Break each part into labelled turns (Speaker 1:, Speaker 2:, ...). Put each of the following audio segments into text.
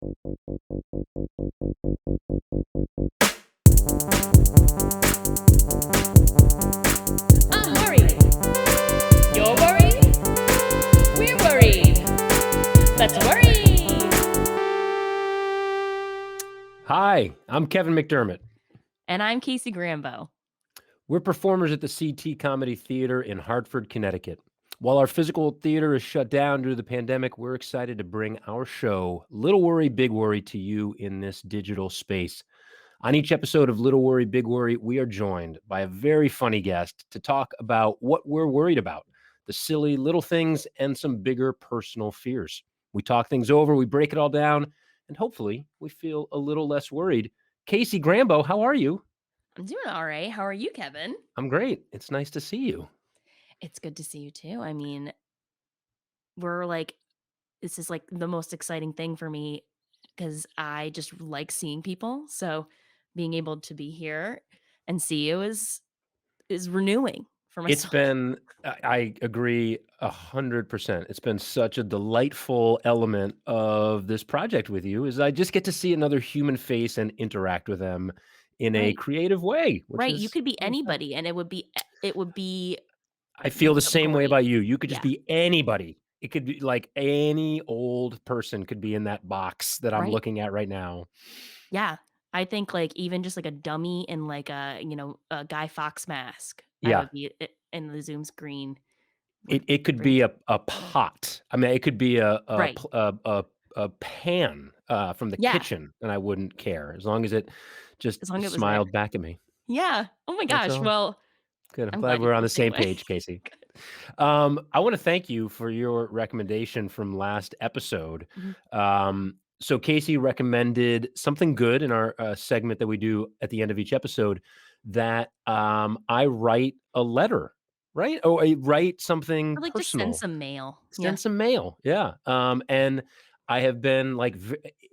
Speaker 1: I'm worried. You're worried? We're worried. Let's worry.
Speaker 2: Hi, I'm Kevin McDermott.
Speaker 1: And I'm Casey Grambo.
Speaker 2: We're performers at the CT Comedy Theater in Hartford, Connecticut. While our physical theater is shut down due to the pandemic, we're excited to bring our show, Little Worry, Big Worry, to you in this digital space. On each episode of Little Worry, Big Worry, we are joined by a very funny guest to talk about what we're worried about, the silly little things and some bigger personal fears. We talk things over, we break it all down, and hopefully we feel a little less worried. Casey Grambo, how are you?
Speaker 1: I'm doing all right. How are you, Kevin?
Speaker 2: I'm great. It's nice to see you.
Speaker 1: It's good to see you too. I mean, this is like the most exciting thing for me because I just like seeing people. So being able to be here and see you is renewing for my
Speaker 2: It's
Speaker 1: soul.
Speaker 2: been, I agree 100%. It's been such a delightful element of this project with you is I just get to see another human face and interact with them in a
Speaker 1: Right.
Speaker 2: creative way, which
Speaker 1: Right. You
Speaker 2: is
Speaker 1: could be
Speaker 2: really fun.
Speaker 1: anybody and it would be
Speaker 2: I feel the same way
Speaker 1: great.
Speaker 2: about you. You could just
Speaker 1: Yeah.
Speaker 2: be anybody. It could be like any old person could be in that box that I'm
Speaker 1: Right.
Speaker 2: looking at right now.
Speaker 1: Yeah. I think like even just like a dummy in like a Guy Fawkes mask. I
Speaker 2: Yeah.
Speaker 1: would be in the Zoom screen would
Speaker 2: It could
Speaker 1: bring
Speaker 2: be a pot. I mean, it could be
Speaker 1: right.
Speaker 2: a pan, from the
Speaker 1: Yeah.
Speaker 2: kitchen, and I wouldn't care as long as it just
Speaker 1: As long as it was there.
Speaker 2: smiled back at me.
Speaker 1: Yeah. Oh my
Speaker 2: That's
Speaker 1: gosh.
Speaker 2: all.
Speaker 1: Well,
Speaker 2: Good. I'm
Speaker 1: I'm
Speaker 2: glad
Speaker 1: glad you
Speaker 2: we're on
Speaker 1: feel
Speaker 2: the
Speaker 1: the same
Speaker 2: same
Speaker 1: way.
Speaker 2: page, Casey. I wanna thank you for your recommendation from last episode.
Speaker 1: Mhm.
Speaker 2: So Casey recommended something good in our, segment that we do at the end of each episode that, I write a letter, right? Or I write something
Speaker 1: Or like just send
Speaker 2: personal.
Speaker 1: some mail. Yeah.
Speaker 2: Send some mail, yeah, and I have been, like,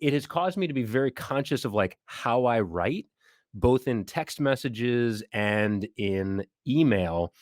Speaker 2: it has caused me to be very conscious of, like, how I write, both in text messages and in email,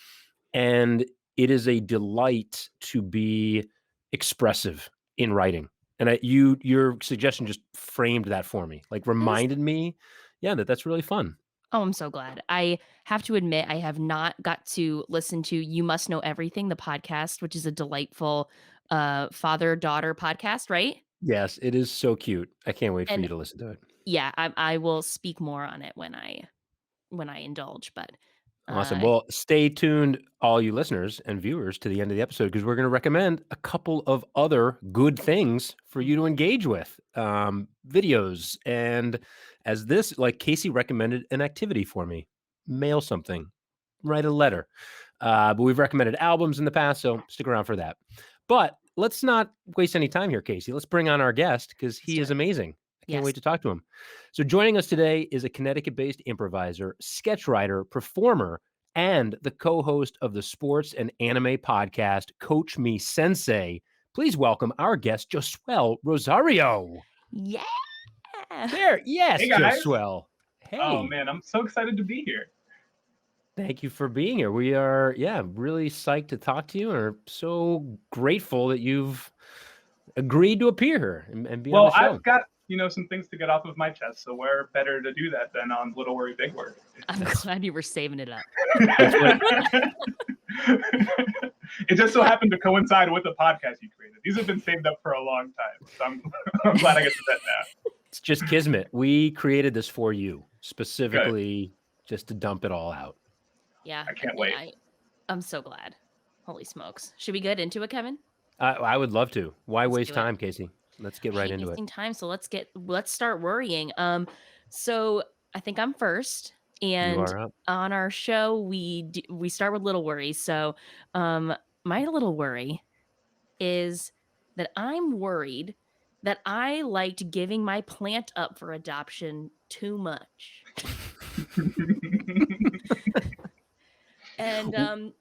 Speaker 2: and it is a delight to be expressive in writing, and your suggestion just framed that for me, like,
Speaker 1: That is
Speaker 2: reminded me, yeah, that's really fun.
Speaker 1: Oh, I'm so glad. I have to admit I have not got to listen to You Must Know Everything, the podcast, which is a delightful father-daughter podcast, right?
Speaker 2: Yes, it is so cute. I can't wait for
Speaker 1: And
Speaker 2: you to listen to it.
Speaker 1: yeah, I will speak more on it when I indulge, but
Speaker 2: Awesome.
Speaker 1: uh
Speaker 2: Well, stay tuned, all you listeners and viewers, to the end of the episode because we're going to recommend a couple of other good things for you to engage with, videos. And as this, like Casey recommended an activity for me, mail something, write a letter. But we've recommended albums in the past, so stick around for that. But let's not waste any time here, Casey. Let's bring on our guest because
Speaker 1: let's
Speaker 2: he
Speaker 1: do
Speaker 2: is
Speaker 1: it.
Speaker 2: amazing. I can't
Speaker 1: Yes.
Speaker 2: wait to talk to him. So joining us today is a Connecticut-based improviser, sketch writer, performer, and the co-host of the sports and anime podcast, Coach Me Sensei. Please welcome our guest, Josuel Rosario.
Speaker 1: Yeah.
Speaker 2: There, yes,
Speaker 3: Hey guys.
Speaker 2: Josuel.
Speaker 3: Oh
Speaker 2: Hey,
Speaker 3: man, I'm so excited to be here.
Speaker 2: thank you for being here. We are, really psyched to talk to you and are so grateful that you've agreed to appear here and be on
Speaker 3: Well,
Speaker 2: the show.
Speaker 3: I've got, some things to get off of my chest, so where better to do that than on Little Worry Big Worry.
Speaker 1: I'm glad you were saving it up.
Speaker 2: That's what
Speaker 3: It just so happened to coincide with the podcast you created. These have been saved up for a long time, so I'm glad I get to that now.
Speaker 2: It's just kismet. We created this for you specifically just to dump it all out.
Speaker 1: Yeah.
Speaker 3: I can't wait.
Speaker 1: I'm so glad. Holy smokes. Should we get into it, Kevin?
Speaker 2: I would love to. Why
Speaker 1: Let's
Speaker 2: waste
Speaker 1: do it.
Speaker 2: time, Casey? Let's get right into it.
Speaker 1: Wasting time, so let's start worrying. So I think I'm first,
Speaker 2: You
Speaker 1: and
Speaker 2: are up.
Speaker 1: on our show we start with little worries. So, my little worry is that I'm worried that I liked giving my plant up for adoption too much, and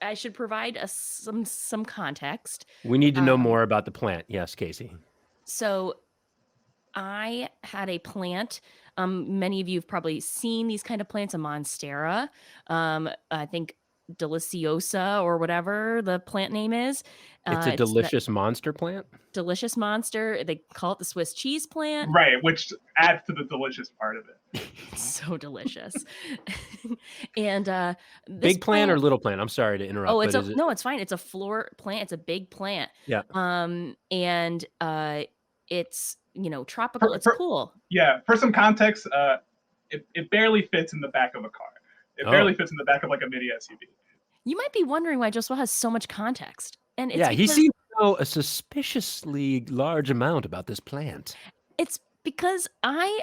Speaker 1: I should provide some context.
Speaker 2: We need to know more about the plant. Yes, Casey.
Speaker 1: So I had a plant. Many of you have probably seen these kind of plants, a monstera. I think deliciosa or whatever the plant name is.
Speaker 2: It's a
Speaker 1: It's the
Speaker 2: delicious monster plant?
Speaker 1: delicious monster. They call it the Swiss cheese plant.
Speaker 3: Right, which adds to the delicious part of it.
Speaker 1: It's so delicious. And this
Speaker 2: Big plant or
Speaker 1: plant,
Speaker 2: little plant? I'm sorry to
Speaker 1: oh,
Speaker 2: interrupt,
Speaker 1: it's
Speaker 2: but
Speaker 1: a
Speaker 2: is it
Speaker 1: no, it's fine. It's a floor plant. It's a big plant.
Speaker 2: yeah.
Speaker 1: And it's, tropical.
Speaker 3: For,
Speaker 1: It's
Speaker 3: for,
Speaker 1: cool.
Speaker 3: yeah, for some context, it barely fits in the back of a car. It barely
Speaker 2: Oh.
Speaker 3: fits in the back of like a mini SUV.
Speaker 1: You might be wondering why Josuel has so much context. And it's
Speaker 2: Yeah, he
Speaker 1: because
Speaker 2: seems to know a suspiciously large amount about this plant.
Speaker 1: I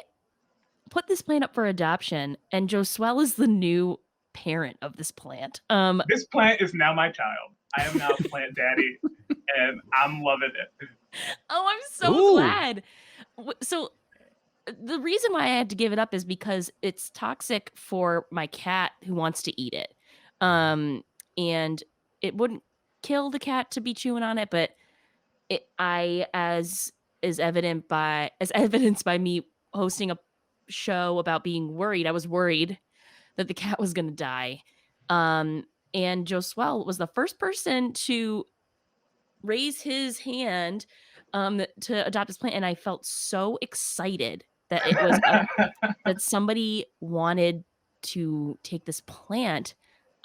Speaker 1: put this plant up for adoption, and Josuel is the new parent of this plant.
Speaker 3: This plant is now my child. I am now plant daddy, and I'm loving it.
Speaker 1: Oh, I'm so
Speaker 2: Ooh.
Speaker 1: glad. So the reason why I had to give it up is because it's toxic for my cat who wants to eat it. And it wouldn't kill the cat to be chewing on it, but as evidenced by me hosting a show about being worried, I was worried that the cat was going to die. And Josuel was the first person to raise his hand to adopt this plant, and I felt so excited that it was that somebody wanted to take this plant.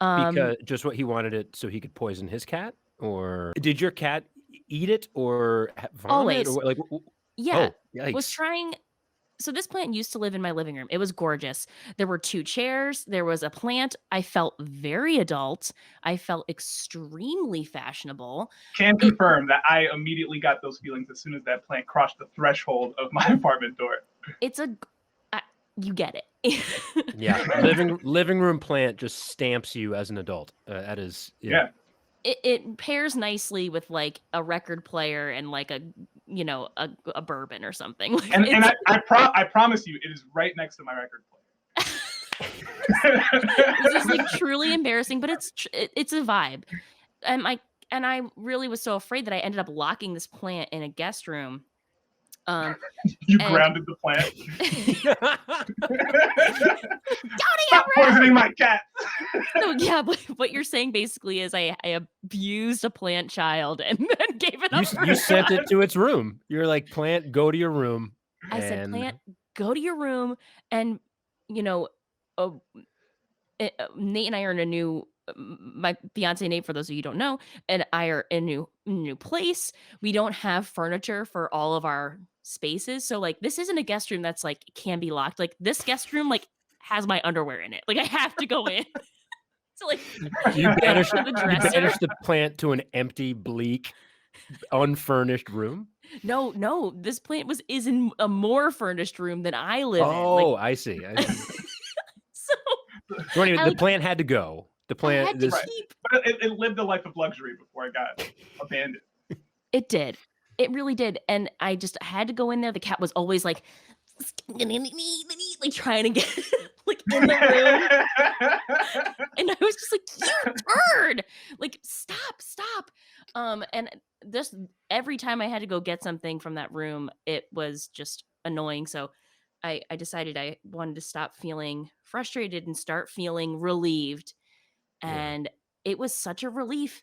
Speaker 2: Because just what he wanted it so he could poison his cat? Or did your cat eat it or vomit?
Speaker 1: Always.
Speaker 2: Or like,
Speaker 1: Yeah.
Speaker 2: oh, yikes.
Speaker 1: Was trying So this plant used to live in my living room. It was gorgeous. There were 2 chairs, there was a plant. I felt very adult. I felt extremely fashionable.
Speaker 3: Can
Speaker 1: It
Speaker 3: confirm that I immediately got those feelings as soon as that plant crossed the threshold of my apartment door.
Speaker 1: it's a you get it.
Speaker 2: Yeah, living room plant just stamps you as an adult. That is
Speaker 3: Yeah.
Speaker 1: It pairs nicely with like a record player and like a bourbon or something. Like,
Speaker 3: And I promise you, it is right next to my record player.
Speaker 1: this is like truly embarrassing, but it's a vibe. And I really was so afraid that I ended up locking this plant in a guest room.
Speaker 3: You
Speaker 1: and-
Speaker 3: grounded the plant.
Speaker 1: Don't
Speaker 3: Stop poisoning my cat.
Speaker 1: So yeah, but what you're saying basically is I abused a plant child and then gave it up.
Speaker 2: You sent it to its room. You're like, plant, go to your room.
Speaker 1: I said, plant, go to your room, and Nate and I are in a new. My fiance Nate, for those of you who don't know, and I are in a new place. We don't have furniture for all of our spaces, so like this isn't a guest room that's like can be locked. Like this guest room like has my underwear in it. Like I have to go in. So like
Speaker 2: you banished
Speaker 1: dresser.
Speaker 2: the plant to an empty, bleak, unfurnished room.
Speaker 1: No, this plant is in a more furnished room than I live in.
Speaker 2: Oh,
Speaker 1: Like,
Speaker 2: I see.
Speaker 1: so
Speaker 2: So anyway, the plant had to go. The
Speaker 1: I had
Speaker 2: plant.
Speaker 1: to
Speaker 2: This,
Speaker 1: keep.
Speaker 3: But it lived a life of luxury before I got abandoned.
Speaker 1: It did. It really did. And I just had to go in there. The cat was always like trying to get like in the room. And I was just like, you turd! Like, stop. And this every time I had to go get something from that room, it was just annoying. So I decided I wanted to stop feeling frustrated and start feeling relieved. And it was such a relief.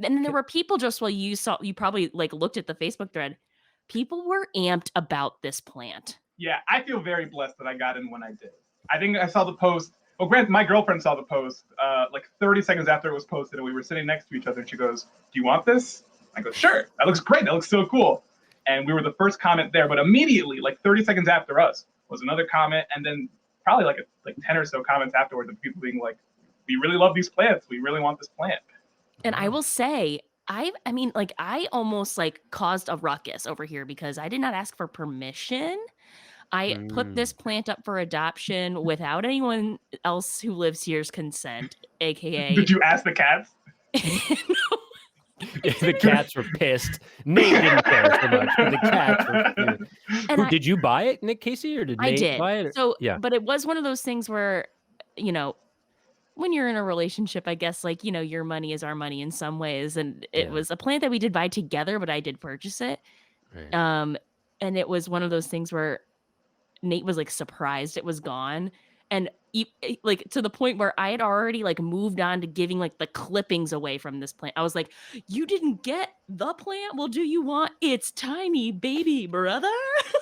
Speaker 1: And then there were people, just while you probably like looked at the Facebook thread, people were amped about this plant.
Speaker 3: Yeah, I feel very blessed that I got in when I did. I think I saw the post. Well, Grant, my girlfriend saw the post like 30 seconds after it was posted, and we were sitting next to each other, and she goes, "Do you want this?" I go, "Sure. That looks great. That looks so cool." And we were the first comment there, but immediately, like 30 seconds after us, was another comment, and then probably like 10 or so comments afterwards of people being like, "We really love these plants. We really want this plant."
Speaker 1: And I will say, I mean, like I almost like caused a ruckus over here because I did not ask for permission. I put this plant up for adoption without anyone else who lives here's consent, aka.
Speaker 3: Did you ask the cats?
Speaker 2: The cats were pissed. Nate didn't care so much, but the cats were. Did you buy it, Nick Casey, or did Nate buy it? Or?
Speaker 1: So,
Speaker 2: yeah.
Speaker 1: But it was one of those things where, when you're in a relationship, I guess like, your money is our money in some ways. And it was a plant that we did buy together, but I did purchase it. Right. And it was one of those things where Nate was like surprised it was gone. and like to the point where I had already like moved on to giving like the clippings away from this plant. I was like, "You didn't get the plant? Well, do you want its tiny baby brother?"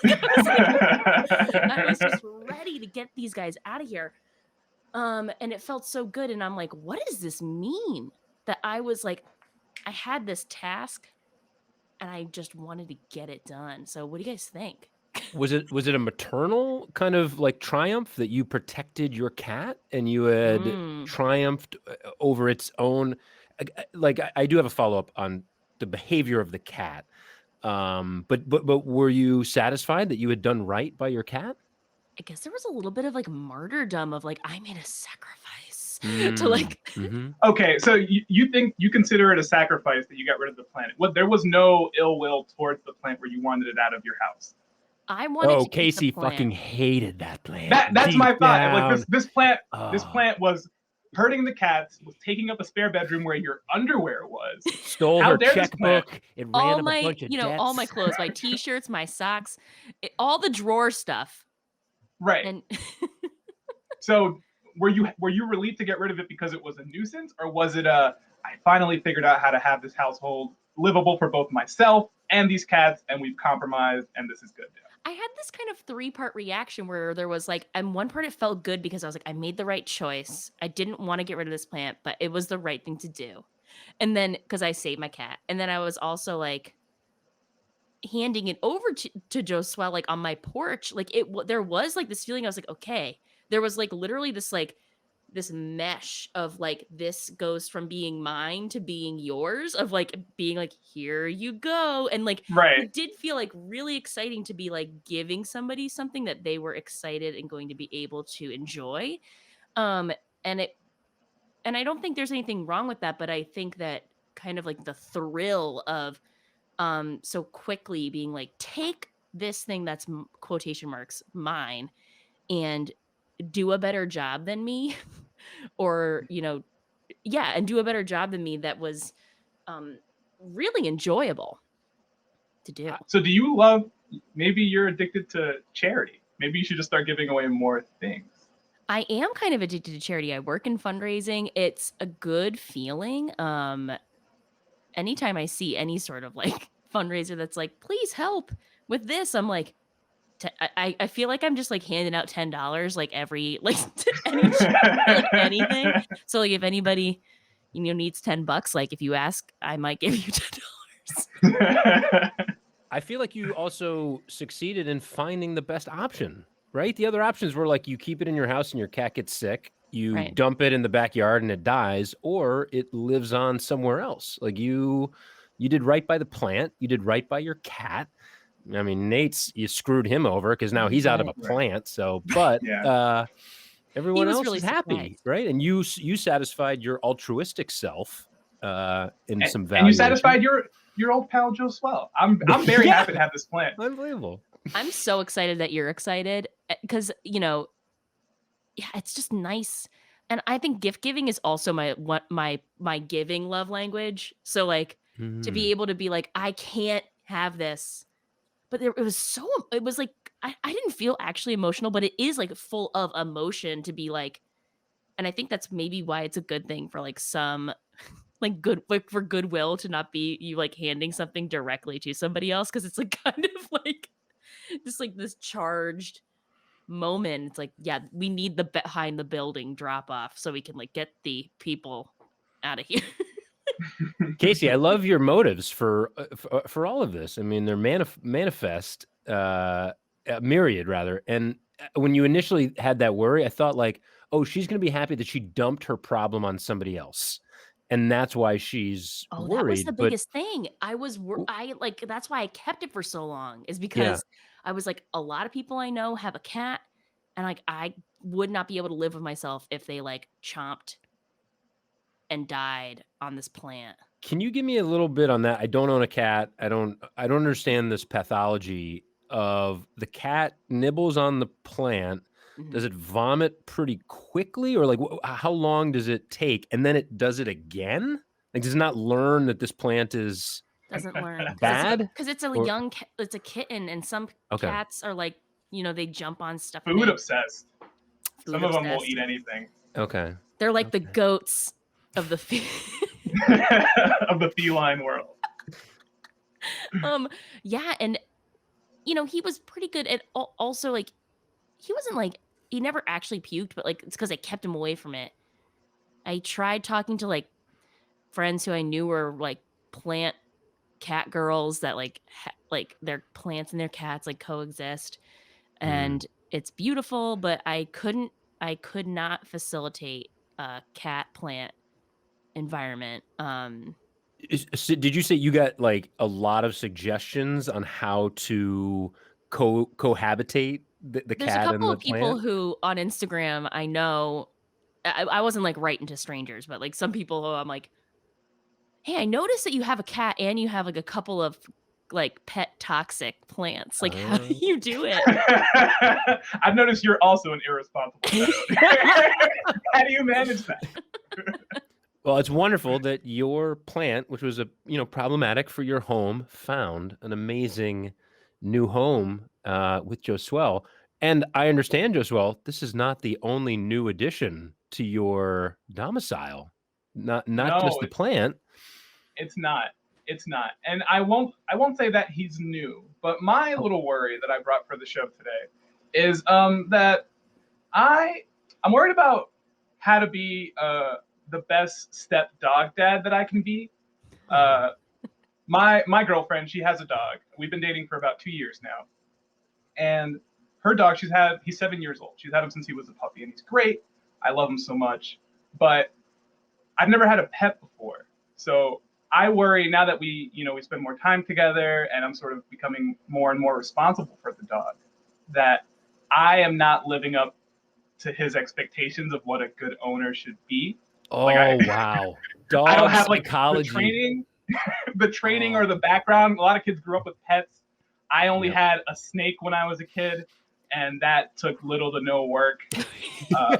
Speaker 1: I was just ready to get these guys out of here. And it felt so good. And I'm like, what does this mean? That I was like, I had this task and I just wanted to get it done. So what do you guys think?
Speaker 2: Was it a maternal kind of like triumph that you protected your cat and you had
Speaker 1: Mm.
Speaker 2: triumphed over its own? Like I do have a follow up on the behavior of the cat. But were you satisfied that you had done right by your cat?
Speaker 1: I guess there was a little bit of like martyrdom of like, I made a sacrifice to
Speaker 2: Mm,
Speaker 1: like,
Speaker 2: mhm.
Speaker 3: Okay, so you think you consider it a sacrifice that you got rid of the plant? What, there was no ill will towards the plant where you wanted it out of your house.
Speaker 1: I wanted
Speaker 2: Oh,
Speaker 1: to keep the
Speaker 2: Casey
Speaker 1: plant.
Speaker 2: fucking hated that plant
Speaker 3: That's
Speaker 2: deep
Speaker 3: my thought. Like
Speaker 2: down.
Speaker 3: this
Speaker 2: Oh,
Speaker 3: plant was hurting the cats, was taking up a spare bedroom where your underwear was.
Speaker 2: stole
Speaker 3: How
Speaker 2: her
Speaker 3: dare this plant?
Speaker 2: checkbook. It ran
Speaker 1: All
Speaker 2: up a
Speaker 1: my,
Speaker 2: bunch of
Speaker 1: you know, all my
Speaker 2: debts.
Speaker 1: clothes, my t-shirts, my socks, all the drawer stuff.
Speaker 3: Right.
Speaker 1: And
Speaker 3: So were you relieved to get rid of it because it was a nuisance, or was it a I finally figured out how to have this household livable for both myself and these cats, and we've compromised, and this is good now?
Speaker 1: I had this kind of three-part reaction where there was like, and one part it felt good because I was like, I made the right choice. I didn't want to get rid of this plant, but it was the right thing to do. And then because I saved my cat. And then I was also like handing it over to Josuel like on my porch. Like there was like this feeling. I was like, okay. There was like literally this like this mesh of like this goes from being mine to being yours, of like being like, here you go. And like
Speaker 3: Right.
Speaker 1: it did feel like really exciting to be like giving somebody something that they were excited and going to be able to enjoy. um and it and I don't think there's anything wrong with that, but I think that kind of like the thrill of so quickly being like, take this thing that's quotation marks mine and do a better job than me, or yeah, and do a better job than me, that was um really enjoyable to do.
Speaker 3: So do you love? Maybe you're addicted to charity. Maybe you should just start giving away more things.
Speaker 1: I am kind of addicted to charity. I work in fundraising. It's a good feeling. Anytime I see any sort of like fundraiser that's like, please help with this, I'm like, I feel like I'm just like handing out $10 like every like to any like anything. So like if anybody needs $10, like if you ask, I might give you $10.
Speaker 2: I feel like you also succeeded in finding the best option, right? The other options were like you keep it in your house and your cat gets sick, you
Speaker 1: Right.
Speaker 2: dump it in the backyard and it dies, or it lives on somewhere else. Like you did right by the plant, you did right by your cat. I mean, you screwed him over because now he's out of
Speaker 1: Right.
Speaker 2: a plant. So, but
Speaker 3: Yeah.
Speaker 1: He
Speaker 2: everyone
Speaker 1: was
Speaker 2: else
Speaker 1: really
Speaker 2: is happy,
Speaker 1: surprised.
Speaker 2: right? And you satisfied your altruistic self in some
Speaker 3: And you
Speaker 2: valuation.
Speaker 3: satisfied your old pal Joe Swell. I'm very
Speaker 2: Yeah.
Speaker 3: happy to have this plant.
Speaker 2: Unbelievable.
Speaker 1: I'm so excited that you're excited because, yeah, it's just nice. And I think gift giving is also my giving love language. So like to
Speaker 2: Mhm.
Speaker 1: be able to be like, I can't have this. But it was like I didn't feel actually emotional, but it is like full of emotion to be like, and I think that's maybe why it's a good thing for like some like good like for goodwill to not be you like handing something directly to somebody else, because it's like kind of like just like this charged moment. It's like, yeah, we need the behind the building drop off so we can like get the people out of here.
Speaker 2: Casey, I love your motives for all of this. I mean, they're manifest, myriad rather. And when you initially had that worry, I thought like, oh, she's going to be happy that she dumped her problem on somebody else, and that's why she's
Speaker 1: Oh, that was the
Speaker 2: worried. But
Speaker 1: biggest thing. I like that's why I kept it for so long, is
Speaker 2: yeah,
Speaker 1: because I was like, a lot of people I know have a cat, and like I would not be able to live with myself if they like chomped and died on this plant.
Speaker 2: can you give me a little bit on that? I don't own a cat. I don't understand this pathology of the cat nibbles on the plant.
Speaker 1: Mhm.
Speaker 2: Does it vomit pretty quickly, or like how long does it take? And then it does it again? Like does it not learn that this plant is
Speaker 1: Doesn't learn
Speaker 2: bad?
Speaker 1: because it's a
Speaker 2: Or
Speaker 1: it's a kitten, and some
Speaker 2: okay.
Speaker 1: cats are like, they jump on stuff and
Speaker 3: Food
Speaker 1: they
Speaker 3: obsessed. Some
Speaker 1: food
Speaker 3: of them will
Speaker 1: obsessed.
Speaker 3: eat anything.
Speaker 2: Okay.
Speaker 1: They're like the
Speaker 2: Okay.
Speaker 1: goats of the
Speaker 3: Of the feline world.
Speaker 1: yeah, and he was pretty good at also like he wasn't like he never actually puked, but like it's because I kept him away from it. I tried talking to like friends who I knew were like plant cat girls that like like their plants and their cats like coexist,
Speaker 2: Mm.
Speaker 1: and it's beautiful, but I could not facilitate a cat plant environment.
Speaker 2: So did you say you got like a lot of suggestions on how to cohabitate the
Speaker 1: There's a
Speaker 2: cat and
Speaker 1: couple
Speaker 2: the
Speaker 1: of people
Speaker 2: plant?
Speaker 1: who on Instagram I know. I wasn't like writing to strangers, but like some people who I'm like, hey, I noticed that you have a cat and you have like a couple of like pet toxic plants. Like, how do
Speaker 2: Uh,
Speaker 1: you do it?
Speaker 3: I've noticed you're also an irresponsible pet owner. How do you manage that?
Speaker 2: well, it's wonderful that your plant, which was problematic for your home, found an amazing new home with Josuel. And I understand, Josuel, this is not the only new addition to your domicile. Not just
Speaker 3: No,
Speaker 2: the plant.
Speaker 3: it's not. It's not. And I won't say that he's new, but my
Speaker 2: Oh,
Speaker 3: little worry that I brought for the show today is that I'm worried about how to be the best step dog dad that I can be. Uh, my girlfriend, she has a dog. We've been dating for about 2 years now, and her dog, he's 7 years old. She's had him since he was a puppy, and he's great. I love him so much, but I've never had a pet before, so I worry now that we spend more time together, and I'm sort of becoming more and more responsible for the dog, that I am not living up to his expectations of what a good owner should be. Like
Speaker 2: oh wow.
Speaker 3: I don't
Speaker 2: Dog
Speaker 3: have like the
Speaker 2: psychology.
Speaker 3: training, the training or
Speaker 2: Oh,
Speaker 3: the background. A lot of kids grew up with pets. I only
Speaker 2: yep.
Speaker 3: had a snake when I was a kid, and that took little to no work. Uh,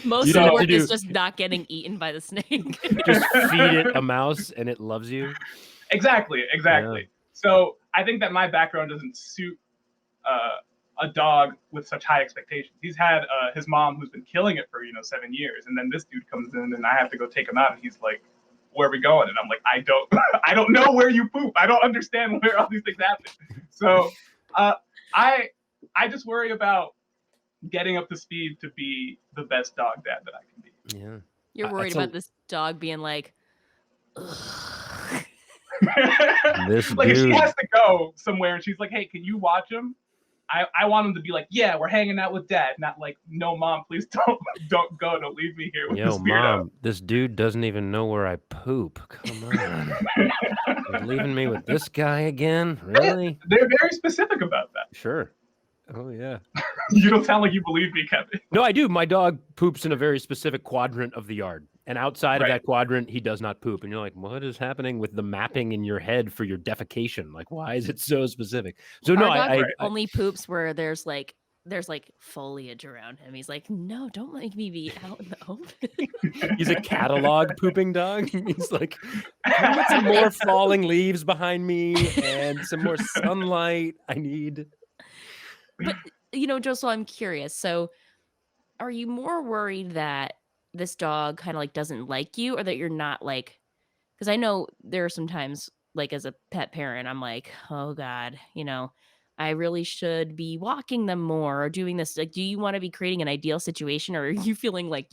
Speaker 1: Most
Speaker 2: You
Speaker 1: of
Speaker 2: didn't
Speaker 1: the
Speaker 2: have
Speaker 3: so
Speaker 2: to
Speaker 1: work is
Speaker 2: do
Speaker 1: just not getting eaten by the snake.
Speaker 2: just feed it a mouse and it loves you.
Speaker 3: exactly,
Speaker 2: Yeah.
Speaker 3: exactly. So I think that my background doesn't suit a dog with such high expectations. He's had his mom who's been killing it for 7 years, and then this dude comes in, and I have to go take him out, and he's like, "Where are we going?" And I'm like, "I don't, I don't know where you poop. I don't understand where all these things happen." So uh, I I just worry about getting up to speed to be the best dog dad that I can be.
Speaker 2: Yeah.
Speaker 1: You're worried
Speaker 2: It's a
Speaker 1: about this dog being like, ugh.
Speaker 2: this
Speaker 3: Like if she
Speaker 2: dude.
Speaker 3: has to go somewhere and she's like, "Hey, can you watch him?" I want him to be like, "Yeah, we're hanging out with dad," not like, "No, mom, please don't go. Don't leave me here with
Speaker 2: Yo,
Speaker 3: this weirdo."
Speaker 2: mom, this dude doesn't even know where I poop. Come on. You're leaving me with this guy again? Really?
Speaker 3: They're very specific about that.
Speaker 2: Sure. Oh yeah.
Speaker 3: You don't sound like you believe me, Kevin.
Speaker 2: No, I do. My dog poops in a very specific quadrant of the yard. And outside of
Speaker 3: Right.
Speaker 2: that quadrant, he does not poop. And you're like, what is happening with the mapping in your head for your defecation? Like, why is it so specific? So no,
Speaker 1: Our dog
Speaker 3: Right.
Speaker 1: only poops where there's like foliage around him. He's like, no, don't make me be out in the open.
Speaker 2: he's a catalog pooping dog. He's like, can we get some more falling leaves behind me and some more sunlight? I need.
Speaker 1: But Joel, I'm curious. So are you more worried that this dog kind of like doesn't like you, or that you're not like, because I know there are some times like as a pet parent, I'm like, oh God, I really should be walking them more or doing this. Like, do you want to be creating an ideal situation, or are you feeling like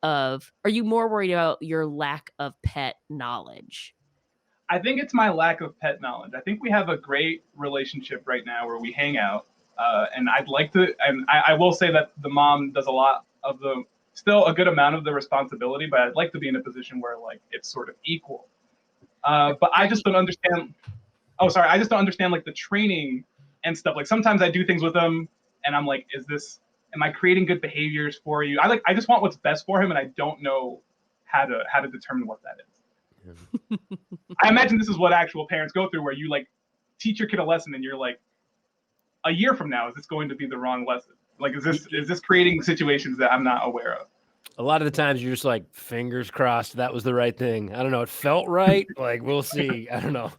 Speaker 1: are you more worried about your lack of pet knowledge?
Speaker 3: I think it's my lack of pet knowledge. I think we have a great relationship right now where we hang out, and I'd like to. And I will say that the mom does a lot of still a good amount of the responsibility, but I'd like to be in a position where like it's sort of equal. But I
Speaker 1: Are
Speaker 3: just
Speaker 1: you,
Speaker 3: don't understand. Oh, sorry, I just don't understand like the training and stuff. Like sometimes I do things with them, and I'm like, am I creating good behaviors for you? I just want what's best for him, and I don't know how to determine what that is. I imagine this is what actual parents go through, where you like teach your kid a lesson, and you're like, a year from now, is this going to be the wrong lesson? Like, is this creating situations that I'm not aware of?
Speaker 2: A lot of the times you're just like, fingers crossed that was the right thing. I don't know. It felt right. Like, we'll see. I don't know.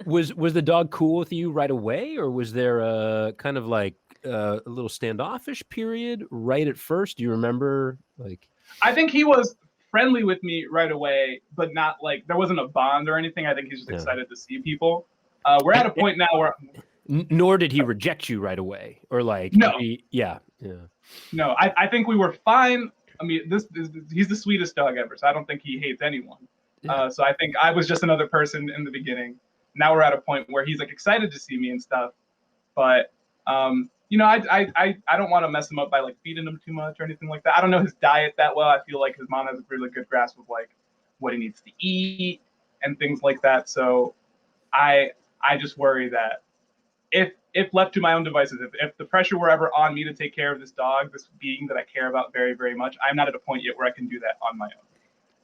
Speaker 2: Was the dog cool with you right away, or was there a kind of like a little standoffish period right at first? Do you remember? Like,
Speaker 3: I think he was friendly with me right away, but not like there wasn't a bond or anything. I think he's just
Speaker 2: yeah.
Speaker 3: excited to see people. We're at a point now where
Speaker 2: Nor did he reject you right away, or like,
Speaker 3: no,
Speaker 2: yeah.
Speaker 3: no. I think we were fine. I mean, he's the sweetest dog ever, so I don't think he hates anyone.
Speaker 2: Yeah.
Speaker 3: So I think I was just another person in the beginning. Now we're at a point where he's like excited to see me and stuff, but I don't want to mess him up by like feeding him too much or anything like that. I don't know his diet that well. I feel like his mom has a really good grasp of like what he needs to eat and things like that. So I just worry that if left to my own devices, if the pressure were ever on me to take care of this dog, this being that I care about very, very much, I'm not at a point yet where I can do that on my own.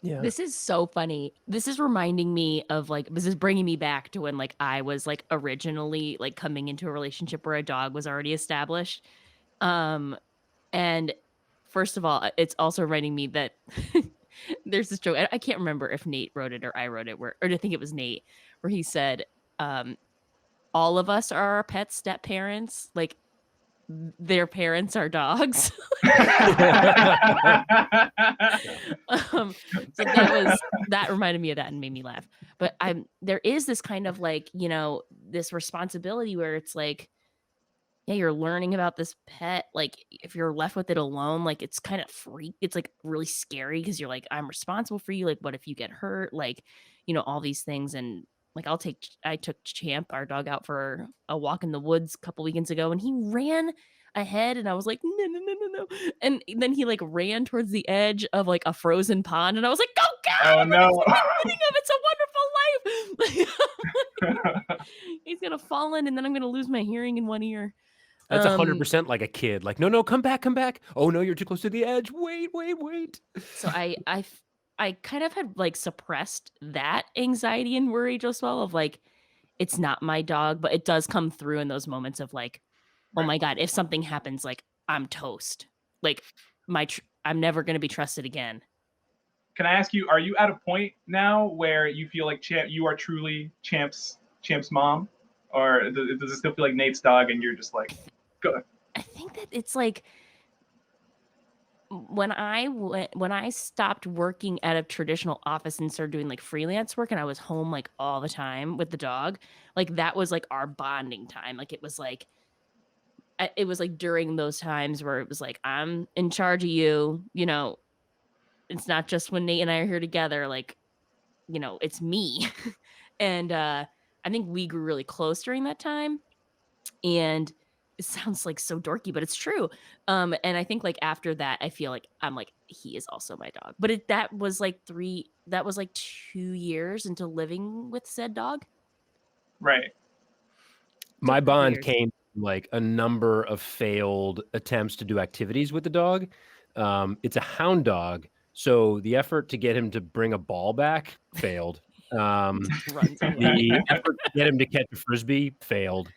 Speaker 2: Yeah.
Speaker 1: This is so funny. This is reminding me of like, this is bringing me back to when like I was like originally like coming into a relationship where a dog was already established. Um, and first of all, it's also reminding me that there's this joke. I can't remember if Nate wrote it or I wrote it, or I think it was Nate, where he said, um, all of us are our pet step parents. Like their parents are dogs. So that reminded me of that and made me laugh. But there is this kind of like, this responsibility where it's like, yeah, you're learning about this pet. Like if you're left with it alone, like it's kind of it's like really scary because you're like, I'm responsible for you. Like, what if you get hurt? Like, all these things. And like I took Champ, our dog, out for a walk in the woods a couple weekends ago, and he ran ahead and I was like, no, no, no, no, no. And then he like ran towards the edge of like a frozen pond, and I was like, go get
Speaker 3: Oh
Speaker 1: him! Like,
Speaker 3: no.
Speaker 1: it's the beginning of It's a Wonderful Life. He's gonna fall in and then I'm gonna lose my hearing in one ear.
Speaker 2: That's
Speaker 1: Um
Speaker 2: 100% like a kid. Like, no, come back, come back. Oh no, you're too close to the edge. Wait, wait, wait.
Speaker 1: So I kind of had like suppressed that anxiety and worry, Josuel, of like it's not my dog, but it does come through in those moments of like, oh
Speaker 3: Right.
Speaker 1: my god, if something happens, like I'm toast. Like I'm never gonna be trusted again.
Speaker 3: Can I ask you, are you at a point now where you feel like you are truly Champ's mom? Or does it still feel like Nate's dog and you're just like, go?
Speaker 1: I think that it's like when I stopped working at a traditional office and started doing like freelance work and I was home like all the time with the dog, like that was like our bonding time. Like it was like during those times where it was like I'm in charge of you, it's not just when Nate and I are here together, like, it's me. And I think we grew really close during that time. And it sounds like so dorky, but it's true. And I think like after that, I feel like I'm like, he is also my dog. But that was like 2 years into living with said dog.
Speaker 3: Right.
Speaker 1: Took
Speaker 2: My
Speaker 1: a couple
Speaker 2: bond
Speaker 1: years.
Speaker 2: came from, like, a number of failed attempts to do activities with the dog. It's a hound dog, so the effort to get him to bring a ball back failed.
Speaker 1: Just runs away.
Speaker 2: The effort to get him to catch a Frisbee failed.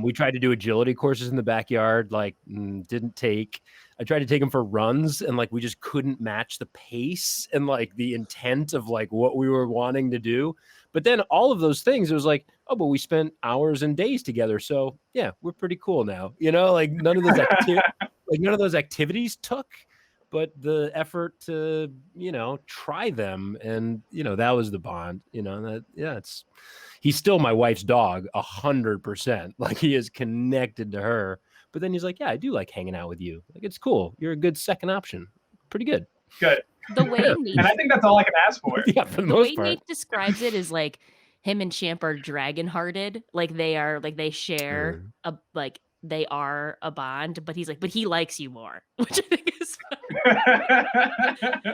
Speaker 2: We tried to do agility courses in the backyard, like, didn't take. I tried to take him for runs, and, like, we just couldn't match the pace and, like, the intent of, like, what we were wanting to do. But then all of those things, it was like, oh, but we spent hours and days together, so yeah, we're pretty cool now. Like none of those activities took, but the effort to, try them, and that was the bond. He's still my wife's dog 100%. Like, he is connected to her. But then he's like, yeah, I do like hanging out with you. Like, it's cool. You're a good second option. Pretty good.
Speaker 3: Good.
Speaker 1: The way
Speaker 3: And I think that's all I can ask for.
Speaker 2: Yeah, for the
Speaker 1: the way
Speaker 2: most part.
Speaker 1: Nate describes it is like him and Champ are dragon hearted. Like they share they are a bond, but he's like, but he likes you more, which I think is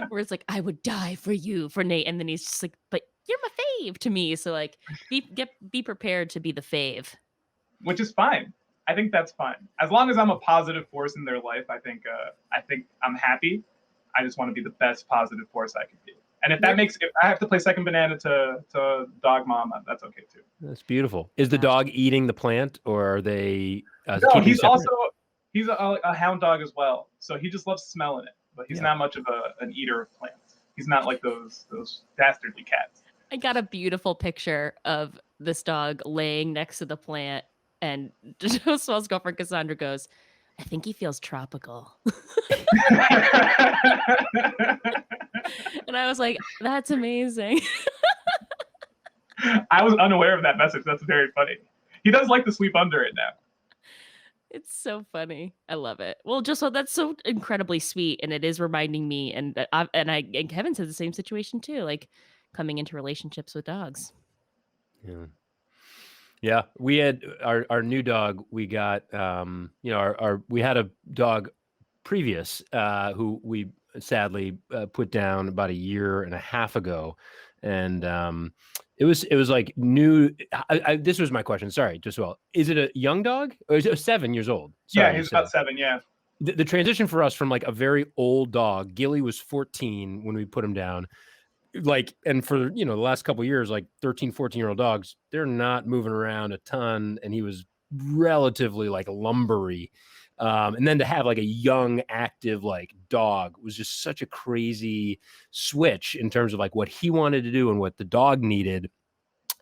Speaker 1: where it's like, I would die for you, for Nate. And then he's just like, but you're my fave to me. So like be prepared to be the fave.
Speaker 3: Which is fine. I think that's fine. As long as I'm a positive force in their life, I think I'm happy. I just want to be the best positive force I can be. And if I have to play second banana to dog mom, that's okay too.
Speaker 2: That's beautiful. Is the dog eating the plant, or are they
Speaker 3: No, he's a hound dog as well. So he just loves smelling it, but he's not much of an eater of plants. He's not like those dastardly cats.
Speaker 1: I got a beautiful picture of this dog laying next to the plant And Josuel's girlfriend Cassandra goes, I think he feels tropical. And I was like, that's amazing.
Speaker 3: I was unaware of that message. That's very funny. He does like to sleep under it now.
Speaker 1: It's so funny. I love it. Well, just so that's so incredibly sweet, and it is reminding me, and and Kevin said the same situation too, like coming into relationships with dogs.
Speaker 2: Yeah. Yeah, we had our new dog. We got our we had a dog previous who we sadly put down about a year and a half ago, and it was like new. This was my question. Sorry, just well, is it a young dog or is it 7 years old? Sorry,
Speaker 3: Yeah, he's about 7. Yeah.
Speaker 2: The transition for us from like a very old dog. Gilly was 14 when we put him down, like, and for the last couple of years, like 13, 14-year-old dogs, they're not moving around a ton, and he was relatively like lumbery, and then to have like a young active like dog was just such a crazy switch in terms of like what he wanted to do and what the dog needed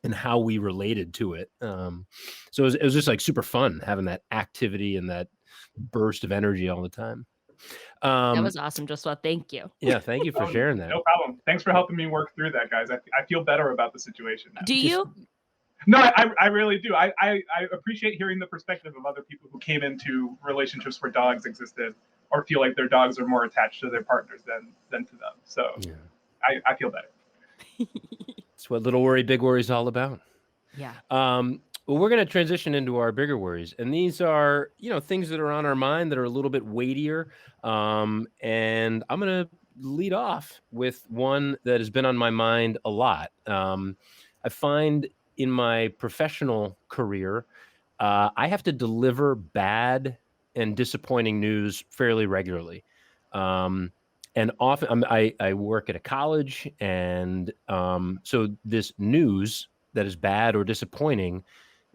Speaker 2: and how we related to it. So it was just like super fun having that activity and that burst of energy all the time.
Speaker 1: That was awesome, Joshua. Thank you.
Speaker 2: Yeah, thank you for sharing that.
Speaker 3: No problem. Thanks for helping me work through that, guys. I feel better about the situation now.
Speaker 1: Do you?
Speaker 3: No, I really do. I appreciate hearing the perspective of other people who came into relationships where dogs existed or feel like their dogs are more attached to their partners than to them. So yeah. I feel better.
Speaker 2: It's what Little Worry, Big Worry is all about.
Speaker 1: Yeah.
Speaker 2: Well, we're going to transition into our bigger worries. And these are, things that are on our mind that are a little bit weightier. And I'm going to lead off with one that has been on my mind a lot. I find in my professional career, I have to deliver bad and disappointing news fairly regularly. And often I work at a college, and so this news that is bad or disappointing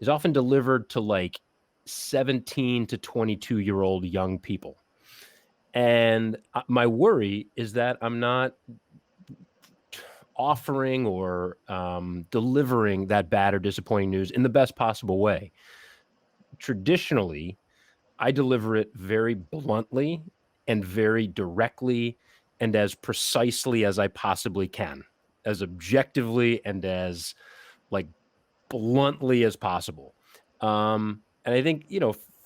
Speaker 2: is often delivered to like 17 to 22-year-old young people. And my worry is that I'm not offering or delivering that bad or disappointing news in the best possible way. Traditionally, I deliver it very bluntly and very directly and as precisely as I possibly can, as objectively and as like bluntly as possible. And I think,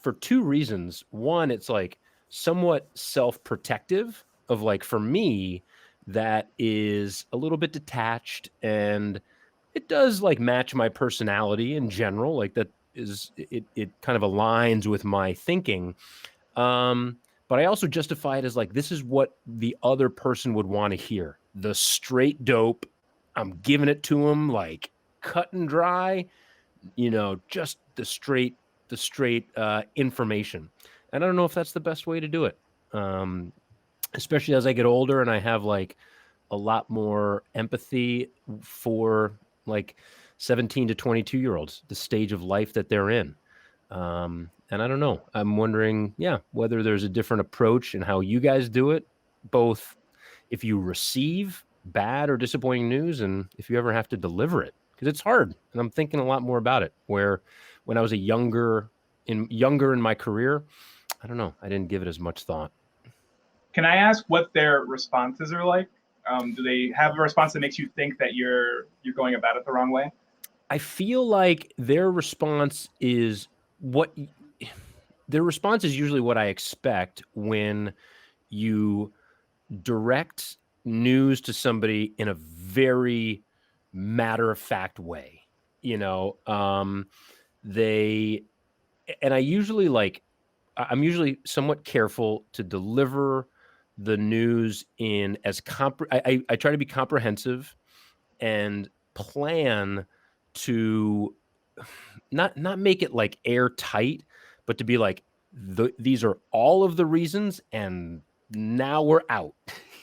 Speaker 2: for two reasons. One, it's like somewhat self-protective of like, for me, that is a little bit detached and it does like match my personality in general. Like that is, it kind of aligns with my thinking. But I also justify it as like, this is what the other person would want to hear. The straight dope. I'm giving it to them like cut and dry, just the straight information. And I don't know if that's the best way to do it. Especially as I get older and I have like a lot more empathy for like 17 to 22-year-olds, the stage of life that they're in. And I don't know, I'm wondering, whether there's a different approach in how you guys do it, both if you receive bad or disappointing news and if you ever have to deliver it, because it's hard. And I'm thinking a lot more about it, where when I was younger in my career, I don't know, I didn't give it as much thought.
Speaker 3: Can I ask what their responses are like? Do they have a response that makes you think that you're going about it the wrong way?
Speaker 2: I feel like their response is usually what I expect when you direct news to somebody in a very matter-of-fact way. And I'm usually somewhat careful to deliver the news in as I try to be comprehensive and plan to not make it like airtight, but to be like, these are all of the reasons, and now we're out.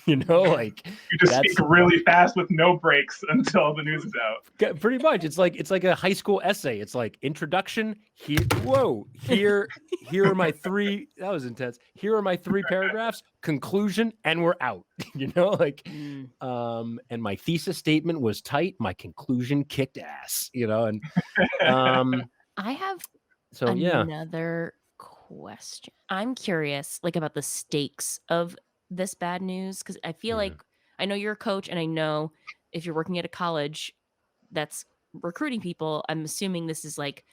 Speaker 2: Like
Speaker 3: you just speak really fast with no breaks until the news is out.
Speaker 2: Pretty much. It's like a high school essay. It's like introduction. Here are my three. That was intense. Here are my 3 paragraphs. Conclusion, and we're out. And my thesis statement was tight. My conclusion kicked ass. And
Speaker 1: I have
Speaker 2: So yeah,
Speaker 1: Another question. I'm curious, like, about the stakes of this bad news, because I feel
Speaker 2: yeah.
Speaker 1: like I know you're a coach, and I know if you're working at a college that's recruiting people, I'm assuming this is like,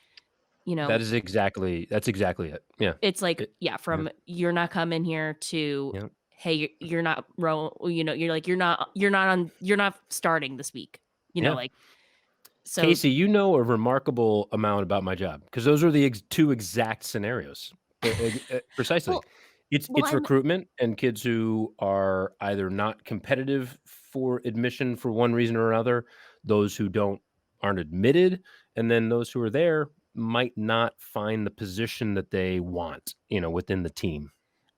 Speaker 1: you know,
Speaker 2: That's exactly it. Yeah.
Speaker 1: it's like,
Speaker 2: It,
Speaker 1: yeah,
Speaker 2: yeah.
Speaker 1: from "You're not coming here" to,
Speaker 2: Yeah.
Speaker 1: "Hey, you're not you're like, you're not starting this week."
Speaker 2: Yeah.
Speaker 1: Like, so
Speaker 2: Casey, you know a remarkable amount about my job because those are the two exact scenarios. Precisely.
Speaker 1: well
Speaker 2: It's
Speaker 1: I'm
Speaker 2: recruitment and kids who are either not competitive for admission for one reason or another, those who aren't admitted, and then those who are there might not find the position that they want, within the team.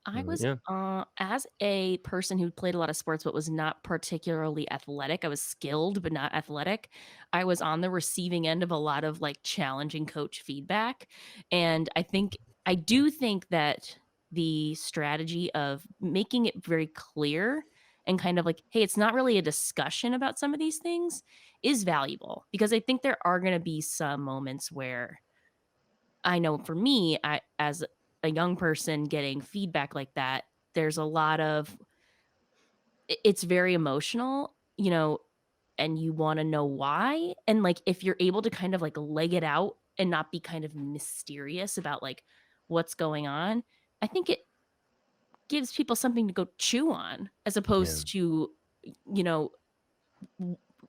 Speaker 1: I was,
Speaker 2: Yeah.
Speaker 1: as a person who played a lot of sports but was not particularly athletic, I was skilled but not athletic. I was on the receiving end of a lot of like challenging coach feedback. And I do think that the strategy of making it very clear and kind of like, hey, it's not really a discussion about some of these things is valuable, because I think there are going to be some moments where I know for me, as a young person getting feedback like that, there's a lot of it's very emotional, and you wanna know why, and, like, if you're able to kind of, like, leg it out and not be kind of mysterious about, like, what's going on, I think it gives people something to go chew on, as
Speaker 2: Yeah.
Speaker 1: opposed to, you know,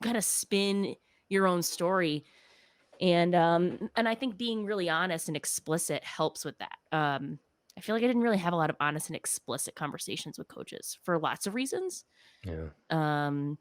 Speaker 1: kinda spin your own story. And I think being really honest and explicit helps with that. I feel like I didn't really have a lot of honest and explicit conversations with coaches for lots of reasons.
Speaker 2: Yeah.
Speaker 1: Um,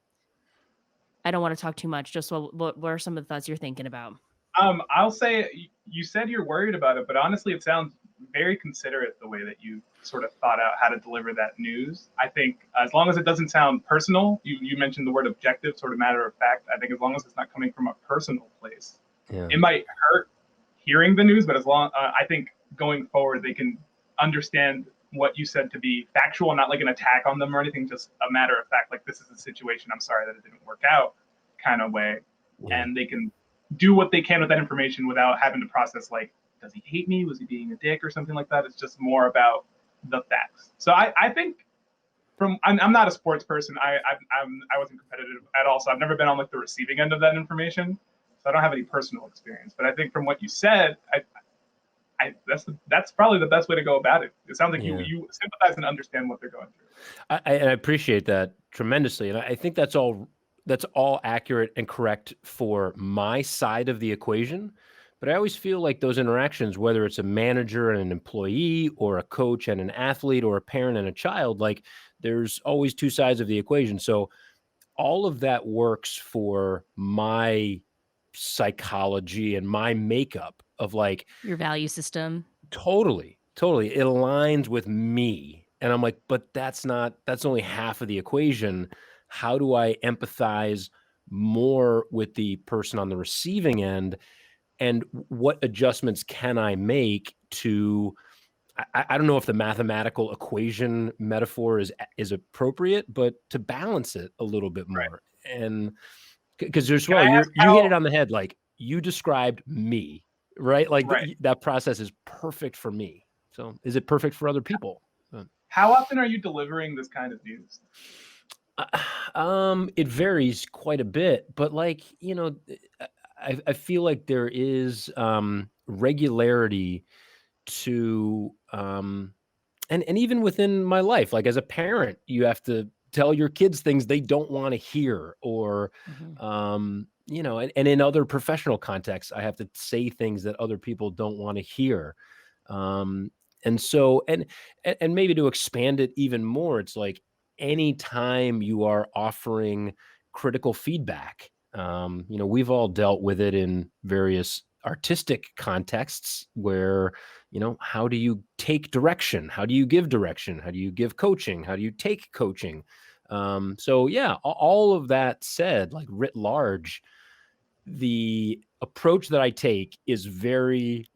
Speaker 1: I don't wanna talk too much. Just what are some of the thoughts you're thinking about?
Speaker 3: I'll say you said you're worried about it, but honestly, it sounds very considerate the way that you sort of thought out how to deliver that news. I think as long as it doesn't sound personal, you mentioned the word objective, sort of matter of fact. I think as long as it's not coming from a personal place,
Speaker 2: Yeah.
Speaker 3: it might hurt hearing the news, but I think going forward, they can understand what you said to be factual, not like an attack on them or anything, just a matter of fact, like this is a situation. I'm sorry that it didn't work out, kind of way,
Speaker 2: Yeah.
Speaker 3: and they can do what they can with that information without having to process like, does he hate me? Was he being a dick or something like that? It's just more about the facts. So I think I'm not a sports person. I wasn't competitive at all, so I've never been on like the receiving end of that information. So I don't have any personal experience. But I think from what you said, that's probably the best way to go about it. It sounds like
Speaker 2: Yeah.
Speaker 3: you sympathize and understand what they're going through.
Speaker 2: And I appreciate that tremendously, and I think that's all accurate and correct for my side of the equation. But I always feel like those interactions, whether it's a manager and an employee, or a coach and an athlete, or a parent and a child, like there's always two sides of the equation. So all of that works for my psychology and my makeup of like,
Speaker 1: Your value system?
Speaker 2: totally, totally. It aligns with me. And I'm like, but that's only half of the equation. How do I empathize more with the person on the receiving end? And what adjustments can I make to I don't know if the mathematical equation metaphor is appropriate, but to balance it a little bit
Speaker 3: Right.
Speaker 2: more. And because there's
Speaker 3: Can
Speaker 2: well,
Speaker 3: I ask
Speaker 2: you hit
Speaker 3: how?
Speaker 2: it on the head. Like you described me, right? Like
Speaker 3: Right.
Speaker 2: that process is perfect for me. So is it perfect for other people?
Speaker 3: How often are you delivering this kind of news?
Speaker 2: It varies quite a bit, but like, I feel like there is regularity to and even within my life, like as a parent, you have to tell your kids things they don't want to hear, or
Speaker 1: Mhm.
Speaker 2: and in other professional contexts, I have to say things that other people don't want to hear. um and so and maybe to expand it even more, it's like anytime you are offering critical feedback, we've all dealt with it in various artistic contexts where, how do you take direction? How do you give direction? How do you give coaching? How do you take coaching? So yeah, all of that said, like writ large, the approach that I take is very,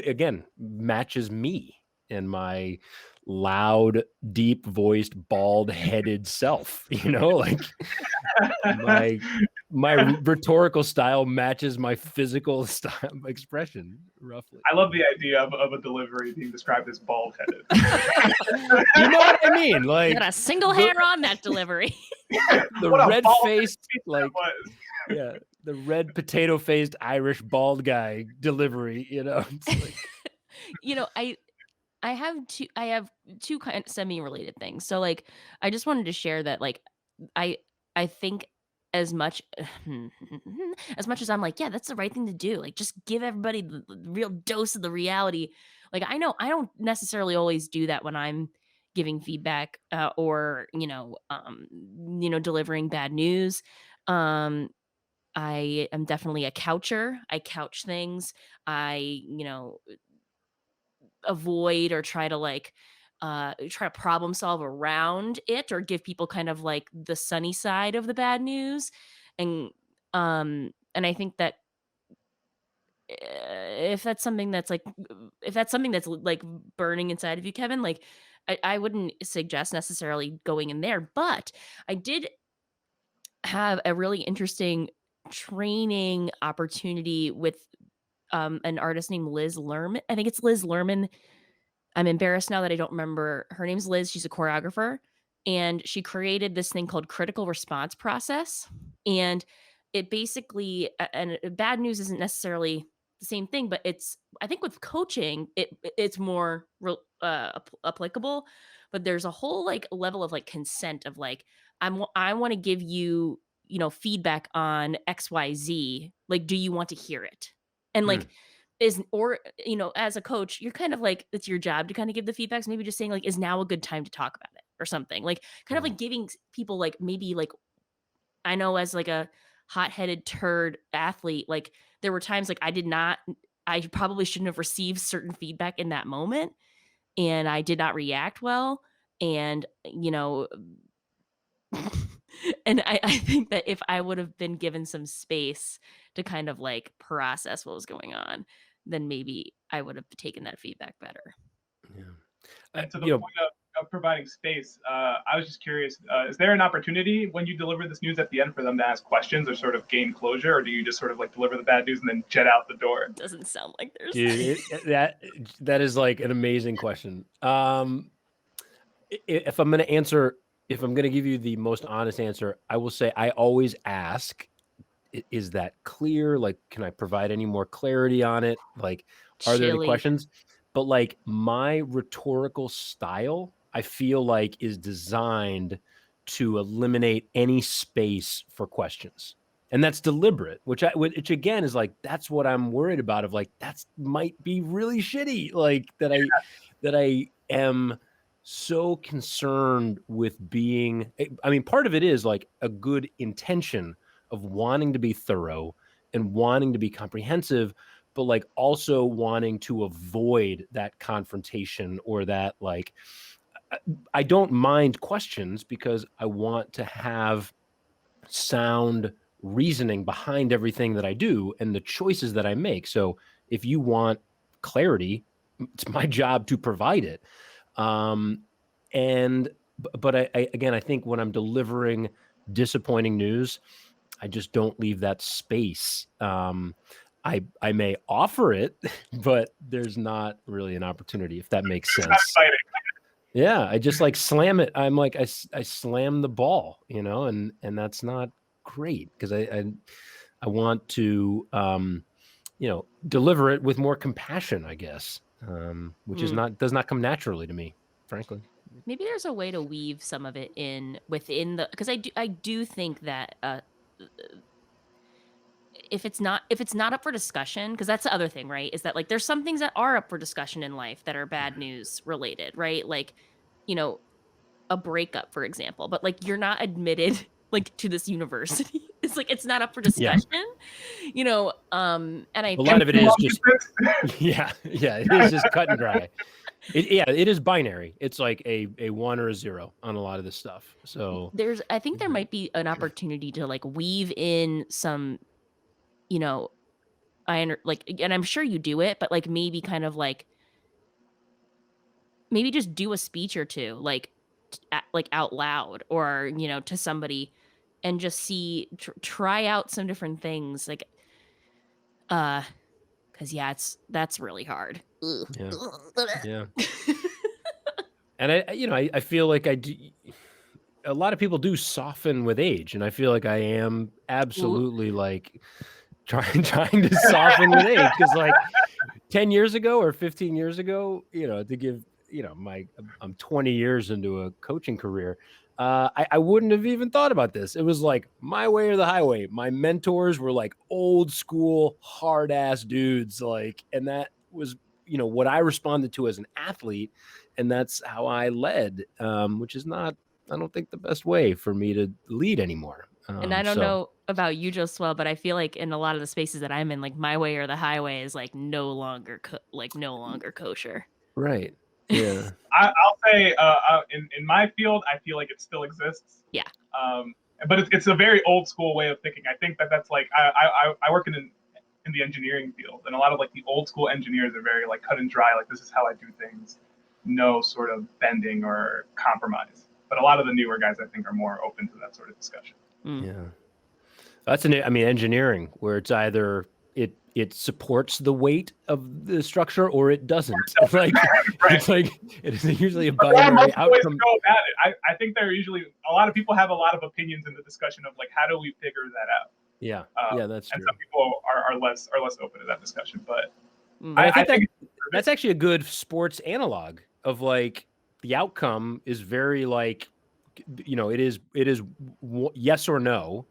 Speaker 2: again, matches me and my loud, deep voiced, bald headed self, like my, my rhetorical style matches my physical style expression roughly.
Speaker 3: I love the idea of a delivery being described as bald-headed.
Speaker 2: You know what I mean?
Speaker 1: You
Speaker 2: Like
Speaker 1: got a single
Speaker 2: the,
Speaker 1: hair on that delivery.
Speaker 2: the
Speaker 3: What a
Speaker 2: red
Speaker 3: bald-headed
Speaker 2: faced,
Speaker 3: speech that
Speaker 2: like,
Speaker 3: was.
Speaker 2: yeah, the red potato faced Irish bald guy delivery, It's like,
Speaker 1: I have two kind semi-related things. So like I just wanted to share that like I I think as much as much as I'm like, yeah, that's the right thing to do. Like just give everybody the real dose of the reality. Like I know I don't necessarily always do that when I'm giving feedback or delivering bad news. Um I am definitely a coucher. I couch things. I avoid or try to problem solve around it or give people kind of like the sunny side of the bad news. And I think that if that's something that's like if that's something that's like burning inside of you, Kevin, like I wouldn't suggest necessarily going in there. But I did have a really interesting training opportunity with an artist named Liz Lerman. I think it's Liz Lerman. I'm embarrassed now that I don't remember. Her name's Liz. She's a choreographer, and she created this thing called critical response process. And it basically, bad news isn't necessarily the same thing, but I think with coaching, it's more applicable. But there's a whole like level of like consent of like I want to give you feedback on XYZ. Like, do you want to hear it? And
Speaker 2: hmm,
Speaker 1: like as a coach, you're kind of like it's your job to kind of give the feedbacks, maybe just saying like, is now a good time to talk about it or something, like kind of
Speaker 2: hmm,
Speaker 1: like giving people like maybe like I know as like a hot-headed turd athlete, like there were times like I probably shouldn't have received certain feedback in that moment and I did not react well. And and I think that if I would have been given some space to kind of like process what was going on, then maybe I would have taken that feedback better.
Speaker 2: yeah.
Speaker 3: And to the
Speaker 2: You know,
Speaker 3: point of providing space, I was just curious, is there an opportunity when you deliver this news at the end for them to ask questions or sort of gain closure, or do you just sort of like deliver the bad news and then jet out the door?
Speaker 1: Doesn't sound like there's
Speaker 2: dude, that is like an amazing question. If I'm going to answer, if I'm going to give you the most honest answer, I will say I always ask, is that clear? Like, can I provide any more clarity on it? Like, are there any
Speaker 1: chilly.
Speaker 2: questions? But like my rhetorical style, I feel like is designed to eliminate any space for questions. And that's deliberate, which again is like, that's what I'm worried about of like, that's might be really shitty. Like that I am so concerned with being, I mean, part of it is like a good intention of wanting to be thorough and wanting to be comprehensive, but like also wanting to avoid that confrontation or that like I don't mind questions because I want to have sound reasoning behind everything that I do and the choices that I make. So if you want clarity, it's my job to provide it. Um, and but again, I think when I'm delivering disappointing news, I just don't leave that space. I may offer it, but there's not really an opportunity, if that makes
Speaker 3: It's not
Speaker 2: sense.
Speaker 3: exciting.
Speaker 2: Yeah, I just like slam it. I'm like I slam the ball, and that's not great because I want to deliver it with more compassion, I guess, which is
Speaker 1: Hmm.
Speaker 2: not does not come naturally to me, frankly.
Speaker 1: Maybe there's a way to weave some of it in within the because I do think that if it's not up for discussion, because that's the other thing, right? Is that like there's some things that are up for discussion in life that are bad news related, right? Like, you know, a breakup, for example, but like you're not admitted like to this university. It's like it's not up for
Speaker 2: Yeah,
Speaker 1: discussion, and I
Speaker 2: a
Speaker 1: think
Speaker 2: lot of it
Speaker 3: Too
Speaker 2: is
Speaker 3: long
Speaker 2: just
Speaker 3: distance.
Speaker 2: yeah, it is just cut and dry. Yeah, it is binary. It's like a one or a zero on a lot of this stuff. So
Speaker 1: I think there might be an opportunity to like weave in some, you know, like, and I'm sure you do it, but like maybe kind of like maybe just do a speech or two, like like out loud or to somebody and just see try out some different things, like because yeah, that's really hard. Ugh.
Speaker 2: Yeah. Yeah. And I feel like I do. A lot of people do soften with age, and I feel like I am
Speaker 1: Ooh.
Speaker 2: absolutely like trying to soften with age because like 10 years ago or 15 years ago, to give, I'm 20 years into a coaching career. I wouldn't have even thought about this. It was like my way or the highway. My mentors were like old school, hard ass dudes. Like, and that was, what I responded to as an athlete. And that's how I led, which is not, I don't think the best way for me to lead anymore.
Speaker 1: And I don't
Speaker 2: So,
Speaker 1: know about you, Josuel, but I feel like in a lot of the spaces that I'm in, like my way or the highway is like no longer kosher.
Speaker 2: right. Yeah.
Speaker 3: I'll say in my field, I feel like it still exists.
Speaker 1: Yeah.
Speaker 3: But it's a very old school way of thinking. I think that's like I work in the engineering field, and a lot of like the old school engineers are very like cut and dry. Like this is how I do things, no sort of bending or compromise. But a lot of the newer guys, I think, are more open to that sort of discussion.
Speaker 1: Mm.
Speaker 2: Yeah. That's engineering where it's either it supports the weight of the structure or it doesn't. Like
Speaker 3: Right.
Speaker 2: it's like it is usually a
Speaker 3: But there are
Speaker 2: binary
Speaker 3: multiple ways to
Speaker 2: outcome.
Speaker 3: go about it. I think there are usually a lot of people have a lot of opinions in the discussion of like how do we figure that out.
Speaker 2: Yeah. Yeah, that's
Speaker 3: And
Speaker 2: true.
Speaker 3: some people are less open to that discussion. But
Speaker 1: Mm.
Speaker 2: But I
Speaker 3: I
Speaker 2: think
Speaker 3: think
Speaker 2: that's actually a good sports analog of like the outcome is very like it is yes or no.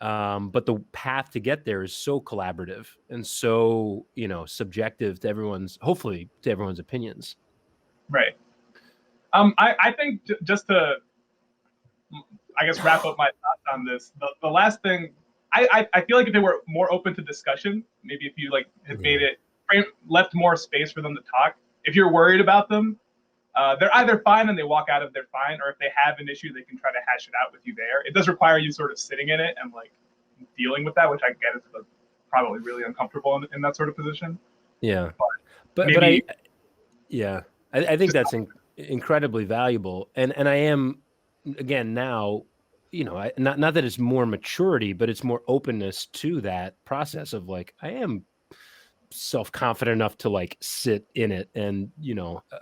Speaker 2: But the path to get there is so collaborative and so, subjective to hopefully to everyone's opinions.
Speaker 3: right. I think just to, I guess, wrap up my thoughts on this, the last thing, I feel like if they were more open to discussion, maybe if you like had made it, left more space for them to talk, if you're worried about them, they're either fine and they walk out of there fine, or if they have an issue, they can try to hash it out with you there. It does require you sort of sitting in it and like dealing with that, which I get is probably really uncomfortable in that sort of position.
Speaker 2: Yeah. But I think that's incredibly valuable. And I am, again, now, not that it's more maturity, but it's more openness to that process of like, I am self-confident enough to like sit in it and,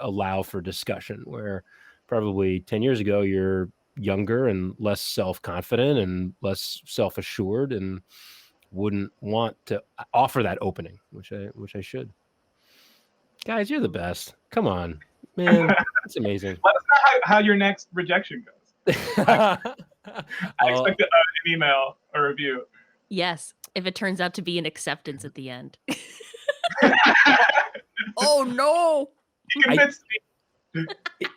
Speaker 2: allow for discussion where probably 10 years ago, you're younger and less self-confident and less self-assured and wouldn't want to offer that opening, which I should. Guys, you're the best. Come on, man. It's amazing.
Speaker 3: Let us know how your next rejection goes. I expect an email or review.
Speaker 1: Yes, if it turns out to be an acceptance at the end. Oh no!
Speaker 3: You convinced me.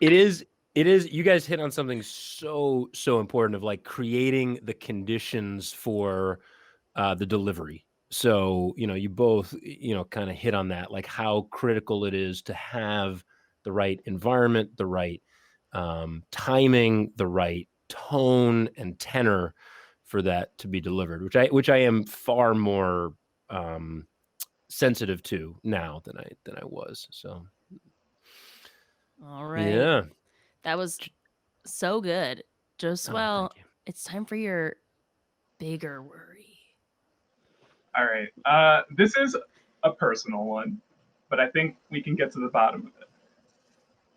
Speaker 2: It is. You guys hit on something so important of like creating the conditions for the delivery. So, you both, kind of hit on that, like how critical it is to have the right environment, the right timing, the right tone and tenor for that to be delivered, which I am far more sensitive to now than I was. So,
Speaker 1: All right.
Speaker 2: yeah,
Speaker 1: That was so good. Josuel,
Speaker 2: thank you.
Speaker 1: it's time for your bigger worry.
Speaker 3: All right. This is a personal one, but I think we can get to the bottom of it.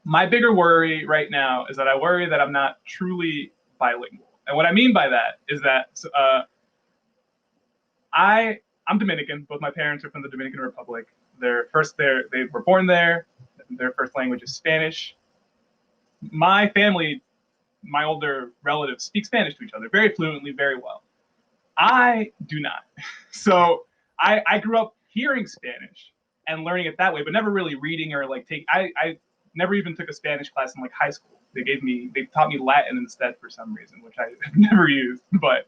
Speaker 3: My bigger worry right now is that I worry that I'm not truly bilingual. And what I mean by that is that I'm Dominican. Both my parents are from the Dominican Republic. They were born there. Their first language is Spanish. My family, my older relatives, speak Spanish to each other very fluently, very well. I do not. So I grew up hearing Spanish and learning it that way, but never really reading or like I never even took a Spanish class in like high school. They taught me Latin instead for some reason, which I have never used. But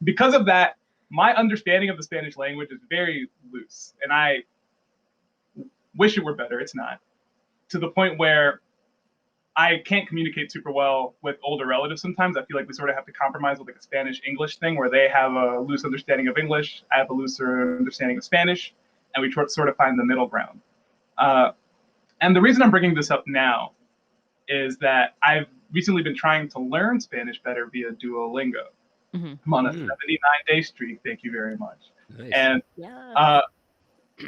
Speaker 3: because of that, my understanding of the Spanish language is very loose, and I wish it were better. It's not, to the point where I can't communicate super well with older relatives sometimes. I feel like we sort of have to compromise with like a Spanish-English thing where they have a loose understanding of English, I have a looser understanding of Spanish, and we sort of find the middle ground. And the reason I'm bringing this up now is that I've recently been trying to learn Spanish better via Duolingo. I'm on a 79-day streak. Thank you very much.
Speaker 2: Nice.
Speaker 3: And
Speaker 1: Yeah.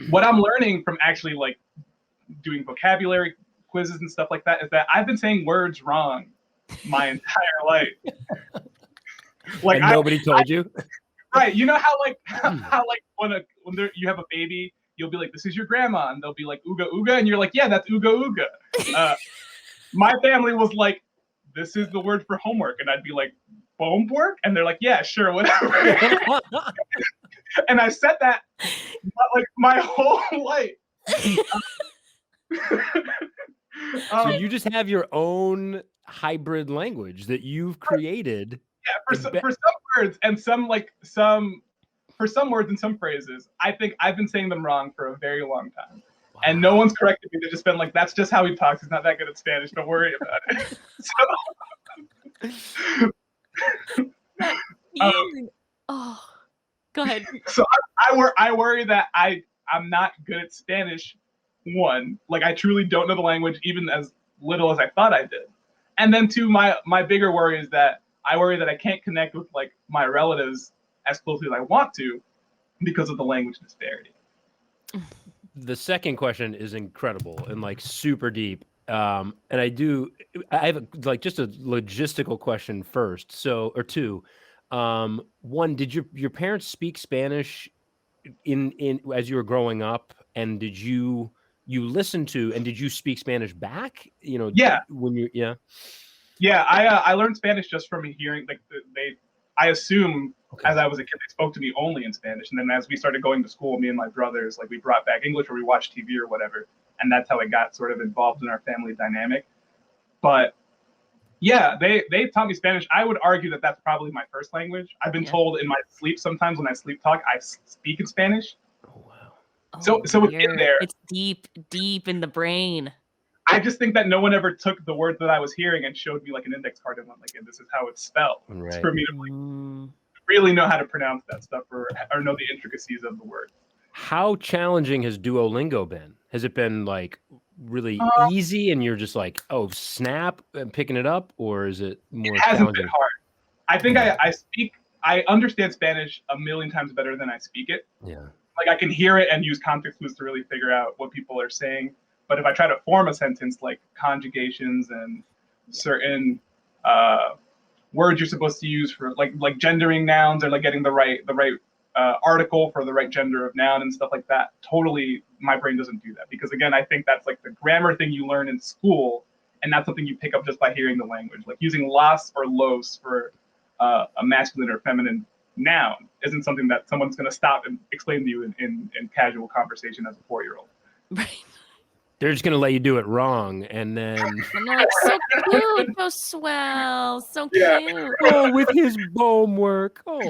Speaker 3: what I'm learning from actually like doing vocabulary quizzes and stuff like that is that I've been saying words wrong my entire life.
Speaker 2: Like, and nobody told you?
Speaker 3: Right. You know how like when you have a baby, you'll be like, "This is your grandma," and they'll be like, "Ooga ooga," and you're like, "Yeah, that's ooga ooga." My family was like, "This is the word for homework," and I'd be like, "Homework?" And they're like, "Yeah, sure, whatever." And I said that like my whole life.
Speaker 2: So you just have your own hybrid language that you've created.
Speaker 3: Yeah, for some words and for some words and some phrases, I think I've been saying them wrong for a very long time. Wow. And no one's corrected me. They've just been like, "That's just how he talks. He's not that good at Spanish. Don't worry about it."
Speaker 1: Go ahead.
Speaker 3: So I worry that I'm not good at Spanish. One, like I truly don't know the language, even as little as I thought I did. And then two, my bigger worry is that I worry that I can't connect with like my relatives as closely as I want to because of the language disparity.
Speaker 2: The second question is incredible and like super deep. And I have like just a logistical question first. So, or two, one, did your parents speak Spanish in as you were growing up, and did you listen to, and did you speak Spanish back? You know,
Speaker 3: yeah,
Speaker 2: when you
Speaker 3: I learned Spanish just from hearing like I assume as I was a kid they spoke to me only in Spanish, and then as we started going to school, me and my brothers, like we brought back English or we watched TV or whatever, and that's how it got sort of involved in our family dynamic. But yeah, they taught me Spanish. I would argue that that's probably my first language. I've been told in my sleep sometimes when I sleep talk, I speak in Spanish.
Speaker 2: Oh wow!
Speaker 3: So it's in there.
Speaker 1: It's deep in the brain.
Speaker 3: I just think that no one ever took the word that I was hearing and showed me like an index card and went like, "This is how it's spelled." Right. It's for me to like, really know how to pronounce that stuff or know the intricacies of the word.
Speaker 2: How challenging has Duolingo been? Has it been like really easy and you're just like, "Oh, snap," and picking it up, or is it more
Speaker 3: it hasn't
Speaker 2: challenging?
Speaker 3: Been hard. I think I understand Spanish a million times better than I speak it.
Speaker 2: Yeah.
Speaker 3: Like I can hear it and use context clues to really figure out what people are saying. But if I try to form a sentence like conjugations and certain words you're supposed to use for like gendering nouns or like getting the right article for the right gender of noun and stuff like that, totally my brain doesn't do that. Because again, I think that's like the grammar thing you learn in school, and not something you pick up just by hearing the language. Like using las or los for a masculine or feminine noun isn't something that someone's going to stop and explain to you in casual conversation as a 4-year-old.
Speaker 1: Right.
Speaker 2: They're just going to let you do it wrong, and then
Speaker 1: and they're like, "So cute, Josuel, so cute."
Speaker 2: Oh, with his homework. Oh,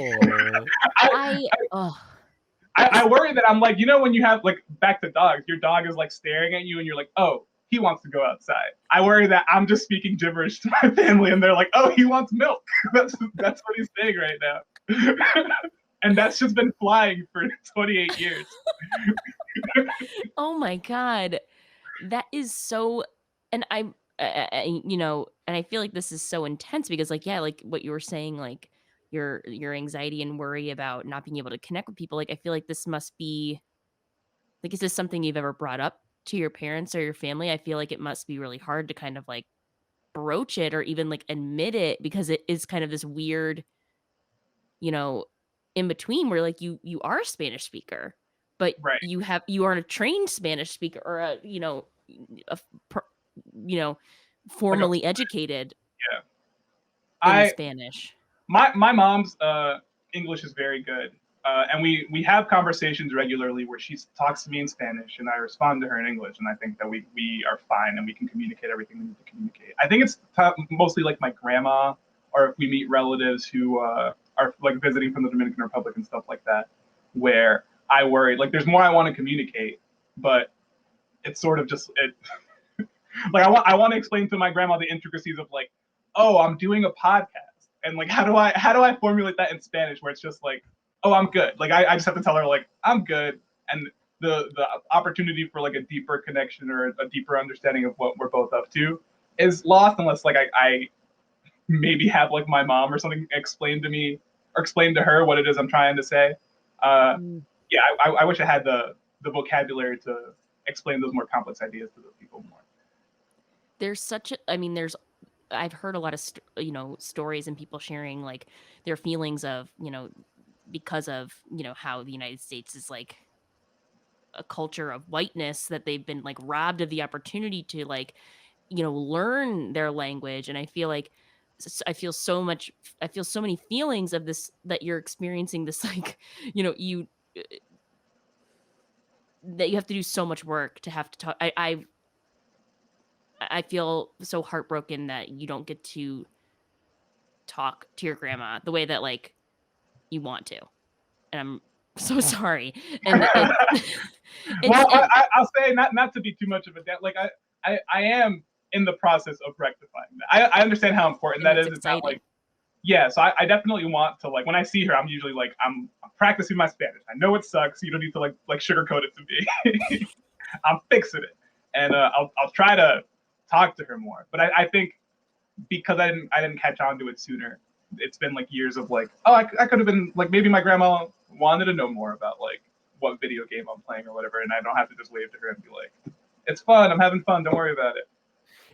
Speaker 3: I worry that I'm like, you know, when you have like back to dogs, your dog is like staring at you, and you're like, "Oh, he wants to go outside." I worry that I'm just speaking gibberish to my family, and they're like, "Oh, he wants milk." That's what he's saying right now. And that's just been flying for 28 years.
Speaker 1: Oh my God. That is so, and I'm, you know, and I feel like this is so intense because like, yeah, like what you were saying, like your anxiety and worry about not being able to connect with people. Like, I feel like this must be, like, is this something you've ever brought up to your parents or your family? I feel like it must be really hard to kind of like broach it or even like admit it because it is kind of this weird, you know, in between where like you are a Spanish speaker, but
Speaker 3: right.
Speaker 1: you aren't a trained Spanish speaker or a, you know, formally
Speaker 3: like
Speaker 1: educated
Speaker 3: in
Speaker 1: Spanish.
Speaker 3: My mom's English is very good, and we have conversations regularly where she talks to me in Spanish and I respond to her in English, and I think that we are fine and we can communicate everything we need to communicate. I think it's mostly like my grandma, or if we meet relatives who are like visiting from the Dominican Republic and stuff like that, where I worry like there's more I want to communicate, but it's sort of just it. Like I want to explain to my grandma the intricacies of like, "Oh, I'm doing a podcast," and like how do I formulate that in Spanish where it's just like, "Oh, I'm good." Like I just have to tell her like I'm good, and the opportunity for like a deeper connection or a deeper understanding of what we're both up to is lost unless like I maybe have like my mom or something explain to me or explain to her what it is I'm trying to say. Uh,
Speaker 1: Mm.
Speaker 3: yeah, I wish I had the vocabulary to explain those more complex ideas to those people more.
Speaker 1: There's such a, I mean, there's, I've heard a lot of, stories and people sharing like their feelings of, because of, how the United States is like a culture of whiteness that they've been like robbed of the opportunity to like, learn their language. And I feel like I feel so many feelings of this that you're experiencing this like, you that you have to do so much work to have to talk. I feel so heartbroken that you don't get to talk to your grandma the way that like you want to. And I'm so sorry. And it's it's
Speaker 3: Well,
Speaker 1: it,
Speaker 3: I'll say not to be too much of a like I am in the process of rectifying that. I understand how important
Speaker 1: and
Speaker 3: that
Speaker 1: it's
Speaker 3: is. It's not
Speaker 1: exciting.
Speaker 3: like yeah, so I definitely want to like when I see her, I'm usually like I'm practicing my Spanish. I know it sucks. You don't need to like sugarcoat it to me. I'm fixing it, and I'll try to talk to her more. But I think because I didn't catch on to it sooner, it's been like years of like oh I could have been like maybe my grandma wanted to know more about like what video game I'm playing or whatever, and I don't have to just wave to her and be like it's fun. I'm having fun. Don't worry about it.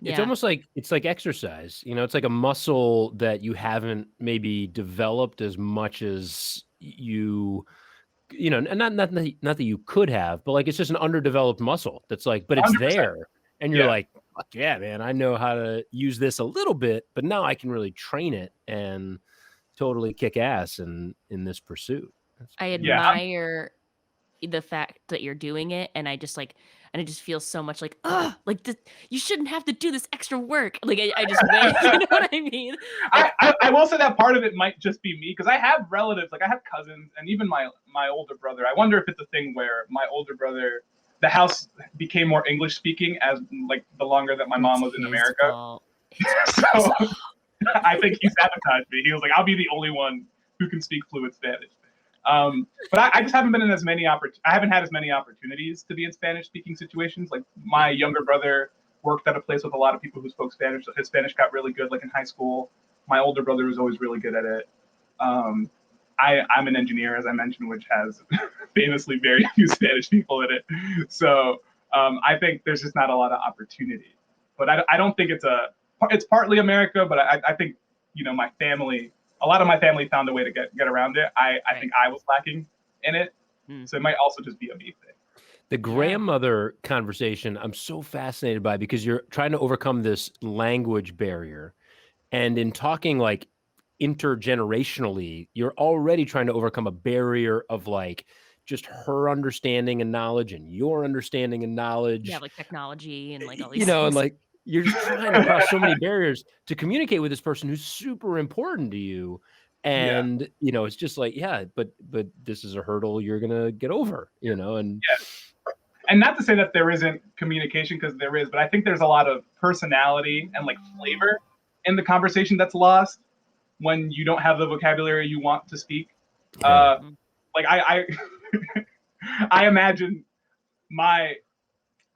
Speaker 2: It's
Speaker 1: Yeah.
Speaker 2: almost like it's like exercise, it's like a muscle that you haven't maybe developed as much as and not that you could have, but like it's just an underdeveloped muscle that's like, but it's
Speaker 3: 100%.
Speaker 2: there, and you're
Speaker 3: Yeah.
Speaker 2: like, fuck yeah, man, I know how to use this a little bit, but now I can really train it and totally kick ass in this pursuit. That's
Speaker 1: I
Speaker 2: pretty
Speaker 3: Yeah.
Speaker 2: awesome.
Speaker 1: admire the fact that you're doing it, and I just feel so much like, "Ugh, like, this you shouldn't have to do this extra work." Like, I just wish you know what I mean? Like,
Speaker 3: I will say that part of it might just be me because I have relatives, like I have cousins, and even my older brother. I wonder if it's a thing where my older brother, the house became more English speaking as like the longer that my
Speaker 1: it's
Speaker 3: mom was in
Speaker 1: his
Speaker 3: America.
Speaker 1: fault. It's his
Speaker 3: So
Speaker 1: fault.
Speaker 3: I think he sabotaged me. He was like, I'll be the only one who can speak fluent Spanish. But I just haven't been in as many I haven't had as many opportunities to be in Spanish speaking situations. Like my younger brother worked at a place with a lot of people who spoke Spanish. So his Spanish got really good, like in high school. My older brother was always really good at it. Um, I'm an engineer, as I mentioned, which has famously very few Spanish people in it. So I think there's just not a lot of opportunity. But I don't think it's partly America, but I think my family, a lot of my family found a way to get around it. I
Speaker 1: Right.
Speaker 3: think I was lacking in it,
Speaker 1: Mm.
Speaker 3: so it might also just be a me thing.
Speaker 2: The
Speaker 1: Yeah.
Speaker 2: grandmother conversation, I'm so fascinated by because you're trying to overcome this language barrier. And in talking like intergenerationally, you're already trying to overcome a barrier of like just her understanding and knowledge and your understanding and
Speaker 1: Yeah,
Speaker 2: knowledge,
Speaker 1: like technology and, like, all these
Speaker 2: and
Speaker 1: things.
Speaker 2: like you're just trying to cross so many barriers to communicate with this person who's super important to you.
Speaker 3: Yeah,
Speaker 2: And, it's just like, yeah, but this is a hurdle you're gonna get over, and
Speaker 3: yeah. And not to say that there isn't communication because there is, but I think there's a lot of personality and like flavor in the conversation that's lost when you don't have the vocabulary you want to speak.
Speaker 2: yeah.
Speaker 3: Uh,
Speaker 1: Mhm.
Speaker 3: like I imagine my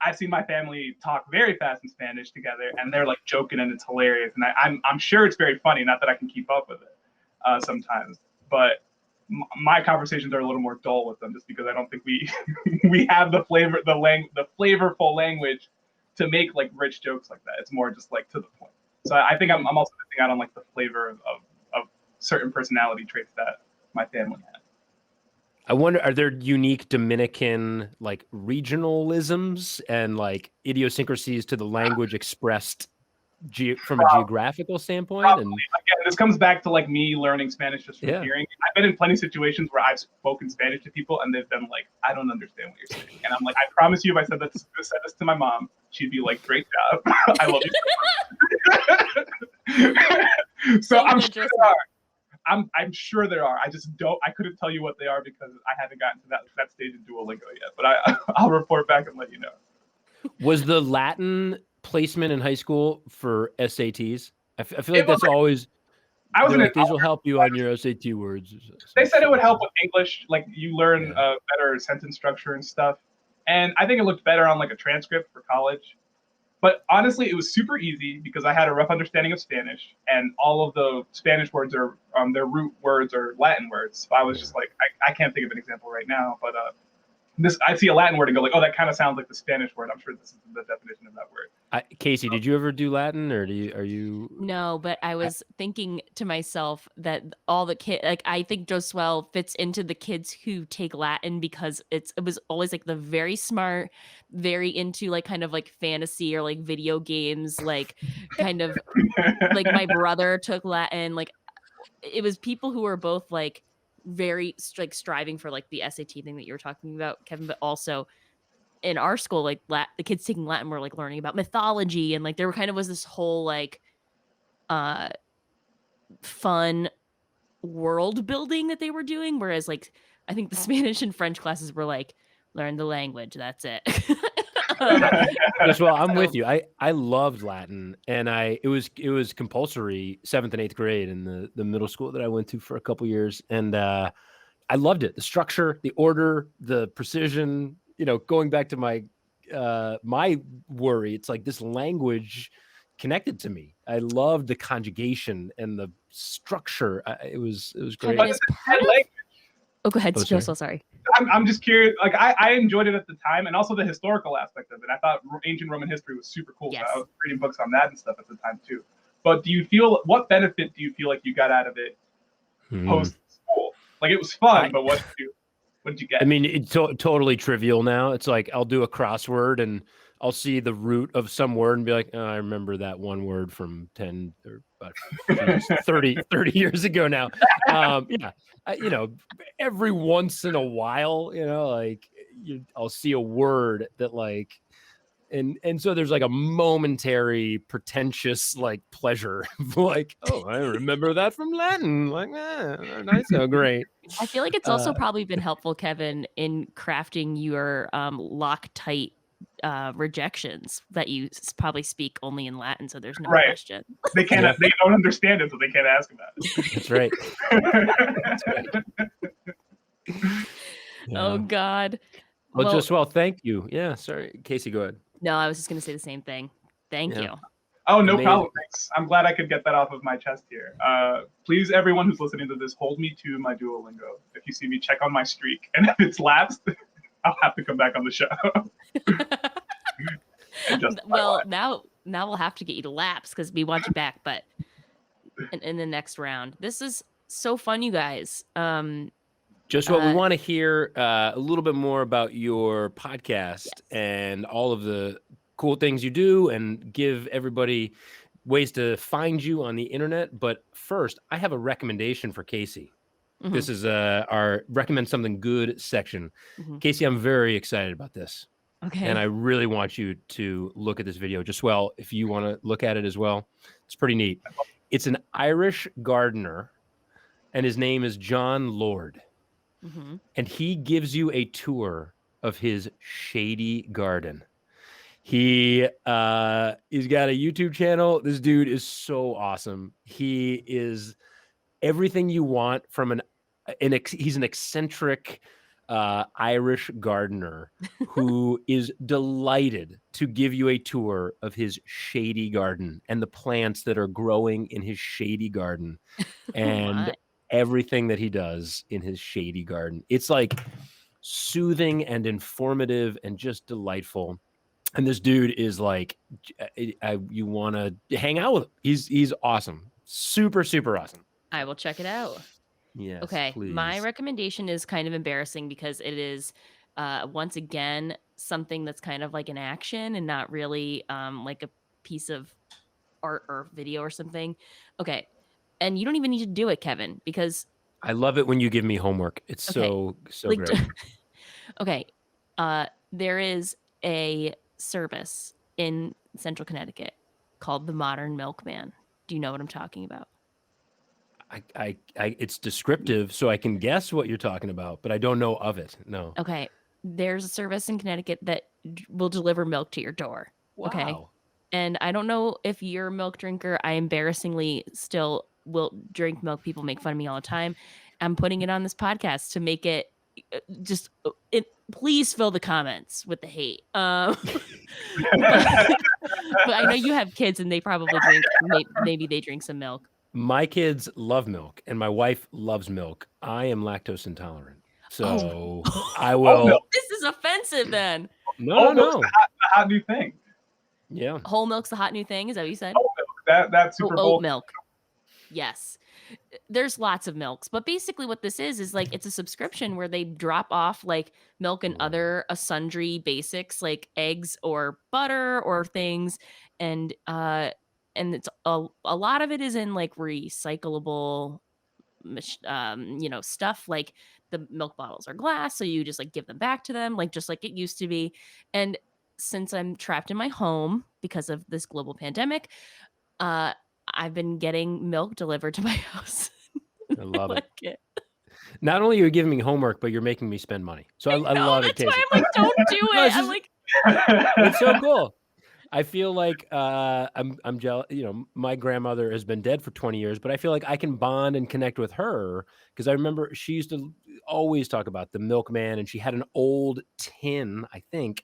Speaker 3: I've seen my family talk very fast in Spanish together, and they're like joking, and it's hilarious. And I'm sure it's very funny. Not that I can keep up with it sometimes, but my conversations are a little more dull with them, just because I don't think we we have the the flavorful language to make like rich jokes like that. It's more just like to the point. So I think
Speaker 1: Mhm.
Speaker 3: I'm also missing out on like the flavor of certain personality traits that my family has.
Speaker 2: I wonder, are there unique Dominican like regionalisms and like idiosyncrasies to the language expressed from a geographical standpoint?
Speaker 3: Probably.
Speaker 2: And
Speaker 3: Again, this comes back to like me learning Spanish just from
Speaker 2: yeah,
Speaker 3: hearing. I've been in plenty of situations where I've spoken Spanish to people and they've been like, "I don't understand what you're saying," and I'm like, "I promise you, if I said this to my mom, she'd be like, great job, I love you." So
Speaker 1: Thank
Speaker 3: I'm
Speaker 1: you,
Speaker 3: sure there
Speaker 1: Joseph.
Speaker 3: are. I'm sure there are. I just don't. I couldn't tell you what they are because I haven't gotten to that stage in Duolingo yet. But I'll report back and let you know.
Speaker 2: was the Latin placement in high school for SATs? I feel like
Speaker 3: It was.
Speaker 2: that's always
Speaker 3: I was
Speaker 2: they're
Speaker 3: in an
Speaker 2: like these will help you on your SAT words or
Speaker 3: they
Speaker 2: some
Speaker 3: said it
Speaker 2: shit
Speaker 3: would
Speaker 2: like
Speaker 3: help
Speaker 2: that.
Speaker 3: with English, like you learn
Speaker 2: Yeah.
Speaker 3: better sentence structure and stuff. And I think it looked better on like a transcript for college. But honestly, it was super easy because I had a rough understanding of Spanish, and all of the Spanish words are their root words are Latin words. So I was just like, I can't think of an example right now, but this I see a Latin word and go like, oh, that kind of sounds like the Spanish word. I'm sure this is the definition of that word.
Speaker 2: Casey, did you ever do Latin, or are you?
Speaker 1: No, but I was thinking to myself that all the kid, like I think Josuel fits into the kids who take Latin because it was always like the very smart, very into like kind of like fantasy or like video games, like kind of like my brother took Latin. Like it was people who were both like very like striving for like the SAT thing that you were talking about, Kevin, but also in our school, like the kids taking Latin were like learning about mythology and like there kind of was this whole like uh fun world building that they were doing, whereas like I think the Spanish and French classes were like learn the language, that's it. um,
Speaker 2: Yes, well, I'm with
Speaker 1: so
Speaker 2: you. I loved Latin, and it was compulsory 7th and 8th grade in the middle school that I went to for a couple years, and I loved it. The structure, the order, the precision. Going back to my worry, it's like this language connected to me. I loved the conjugation and the structure. It was great.
Speaker 1: Kevin is part of oh go ahead,
Speaker 2: Oh, sorry.
Speaker 1: Joel, sorry.
Speaker 3: I'm just curious. Like I enjoyed it at the time, and also the historical aspect of it. I thought ancient Roman history was super cool.
Speaker 1: Yes.
Speaker 3: So I was reading books on that and stuff at the time too. But what benefit do you feel like you got out of it post school? Like it was fun, but what did you get?
Speaker 2: I mean, it's totally trivial now. It's like I'll do a crossword and I'll see the root of some word and be like, oh, I remember that one word from 10 or about 30 years ago now. Yeah, every once in a while, like I'll see a word that like, and so there's like a momentary pretentious like pleasure like, oh, I remember that from Latin. Like, nice, oh, great.
Speaker 1: I feel like it's also probably been helpful, Kevin, in crafting your Loctite rejections that you probably speak only in Latin, so there's no question.
Speaker 3: They can't. Yeah. They don't understand it, so they can't ask about it.
Speaker 2: That's right. That's right.
Speaker 1: Yeah. Oh God.
Speaker 2: Well, Josuel, thank you. Yeah, sorry, Casey, go ahead.
Speaker 1: No, I was just going to say the same thing. Thank you.
Speaker 3: Oh, no problem. Thanks. I'm glad I could get that off of my chest here. Please, everyone who's listening to this, hold me to my Duolingo. If you see me, check on my streak. And if it's lapsed, I'll have to come back on the show.
Speaker 1: Well, now we'll have to get you to laps because we want you back, but in the next round. This is so fun, you guys.
Speaker 2: Josuel, we want to hear a little bit more about your podcast and all of the cool things you do and give everybody ways to find you on the internet. But first, I have a recommendation for Casey. Mm-hmm. This is our recommend something good section. Mm-hmm. Casey, I'm very excited about this.
Speaker 1: Okay.
Speaker 2: And I really want you to look at this video. Josuel, if you want to look at it as well, it's pretty neat. It's an Irish gardener, and his name is John Lord. Mm-hmm. And he gives you a tour of his shady garden. He's got a YouTube channel. This dude is so awesome. He is everything you want from he's an eccentric Irish gardener who is delighted to give you a tour of his shady garden and the plants that are growing in his shady garden. And everything that he does in his shady garden. It's like soothing and informative and just delightful. And this dude is like, you want to hang out with him. He's awesome. Super, super awesome.
Speaker 1: I will check it out.
Speaker 2: Yes,
Speaker 1: okay.
Speaker 2: Please.
Speaker 1: My recommendation is kind of embarrassing because it is, once again, something that's kind of like an action and not really like a piece of art or video or something. Okay. And you don't even need to do it, Kevin, because
Speaker 2: I love it when you give me homework. It's so like, great.
Speaker 1: Okay. There is a service in Central Connecticut called the Modern Milkman. Do you know what I'm talking about?
Speaker 2: It's descriptive, so I can guess what you're talking about, but I don't know of it. No.
Speaker 1: Okay. There's a service in Connecticut that will deliver milk to your door.
Speaker 2: Wow.
Speaker 1: Okay. And I don't know if you're a milk drinker. I embarrassingly still will drink milk. People make fun of me all the time. I'm putting it on this podcast to make it please fill the comments with the hate. But I know you have kids and they probably drink, maybe they drink some milk.
Speaker 2: My kids love milk, and my wife loves milk. I am lactose intolerant, so I
Speaker 3: Whole milk.
Speaker 2: will.
Speaker 1: This is offensive then.
Speaker 2: No,
Speaker 3: Whole
Speaker 2: no,
Speaker 3: milk's
Speaker 2: no.
Speaker 3: the hot new thing.
Speaker 2: Yeah,
Speaker 1: Whole milk's the hot new thing. Is that what you said?
Speaker 3: Whole milk. That Super
Speaker 1: Oat
Speaker 3: Bowl.
Speaker 1: milk. Yes. There's lots of milks, but basically what this is like it's a subscription where they drop off like milk and other sundry basics like eggs or butter or things, and it's a lot of it is in like recyclable stuff. Like the milk bottles are glass, so you just like give them back to them, like just like it used to be. And since I'm trapped in my home because of this global pandemic, uh, I've been getting milk delivered to my house.
Speaker 2: I love
Speaker 1: I
Speaker 2: it.
Speaker 1: like it.
Speaker 2: Not only are you giving me homework, but you're making me spend money. So I
Speaker 1: No,
Speaker 2: love it,
Speaker 1: that's why
Speaker 2: Casey.
Speaker 1: I'm like, don't do
Speaker 2: No,
Speaker 1: it. I'm like,
Speaker 2: it's so cool. I feel like I'm jealous. You know, my grandmother has been dead for 20 years, but I feel like I can bond and connect with her because I remember she used to always talk about the milkman, and she had an old tin, I think,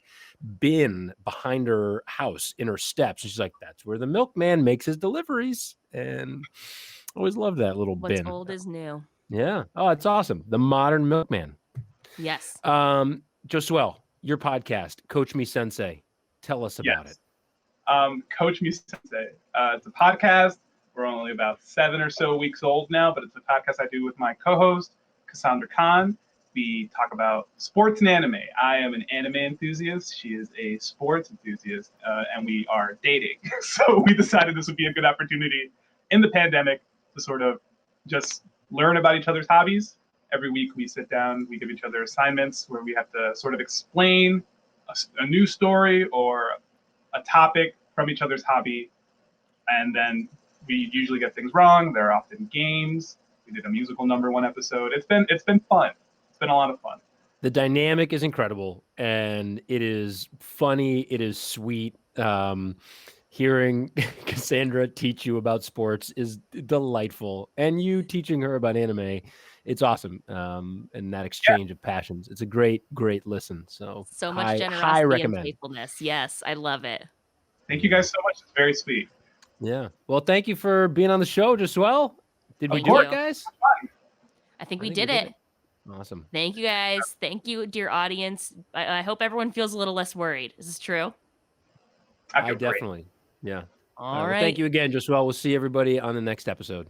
Speaker 2: bin behind her house in her steps. And she's like, "That's where the milkman makes his deliveries." And I always loved that little
Speaker 1: what's
Speaker 2: bin.
Speaker 1: old is new.
Speaker 2: Yeah. Oh, it's awesome. The modern milkman.
Speaker 1: Yes.
Speaker 2: Josuel, your podcast, Coach Me Sensei. Tell us about it.
Speaker 3: Yes. Coach Me Sensei. It's a podcast. We're only about 7 or so weeks old now, but it's a podcast I do with my co-host, Cassandra Khan. We talk about sports and anime. I am an anime enthusiast. She is a sports enthusiast, and we are dating. So we decided this would be a good opportunity in the pandemic to sort of just learn about each other's hobbies. Every week we sit down, we give each other assignments where we have to sort of explain a new story or a topic from each other's hobby, and then we usually get things wrong. There are often games. We did a musical number one episode. It's been fun. It's been a lot of fun.
Speaker 2: The dynamic is incredible, and it is funny. It is sweet. Hearing Cassandra teach you about sports is delightful, and you teaching her about anime, it's awesome. And that exchange of passions, it's a great listen. So
Speaker 1: So much
Speaker 2: high
Speaker 1: generosity and
Speaker 2: recommend.
Speaker 1: playfulness. Yes, I love it.
Speaker 3: Thank you guys so much. It's very sweet.
Speaker 2: Yeah. Well, thank you for being on the show, Josuel. Did we
Speaker 1: Thank
Speaker 2: do
Speaker 1: you.
Speaker 2: it, guys?
Speaker 1: I think
Speaker 2: I
Speaker 1: we
Speaker 2: think
Speaker 1: did it.
Speaker 2: Awesome.
Speaker 1: Thank you guys. Thank you, dear audience. I hope everyone feels a little less worried. Is this true?
Speaker 3: I
Speaker 2: I
Speaker 3: feel great.
Speaker 2: definitely. Yeah.
Speaker 1: All
Speaker 2: Well,
Speaker 1: right.
Speaker 2: thank you again, Josuel. We'll see everybody on the next episode.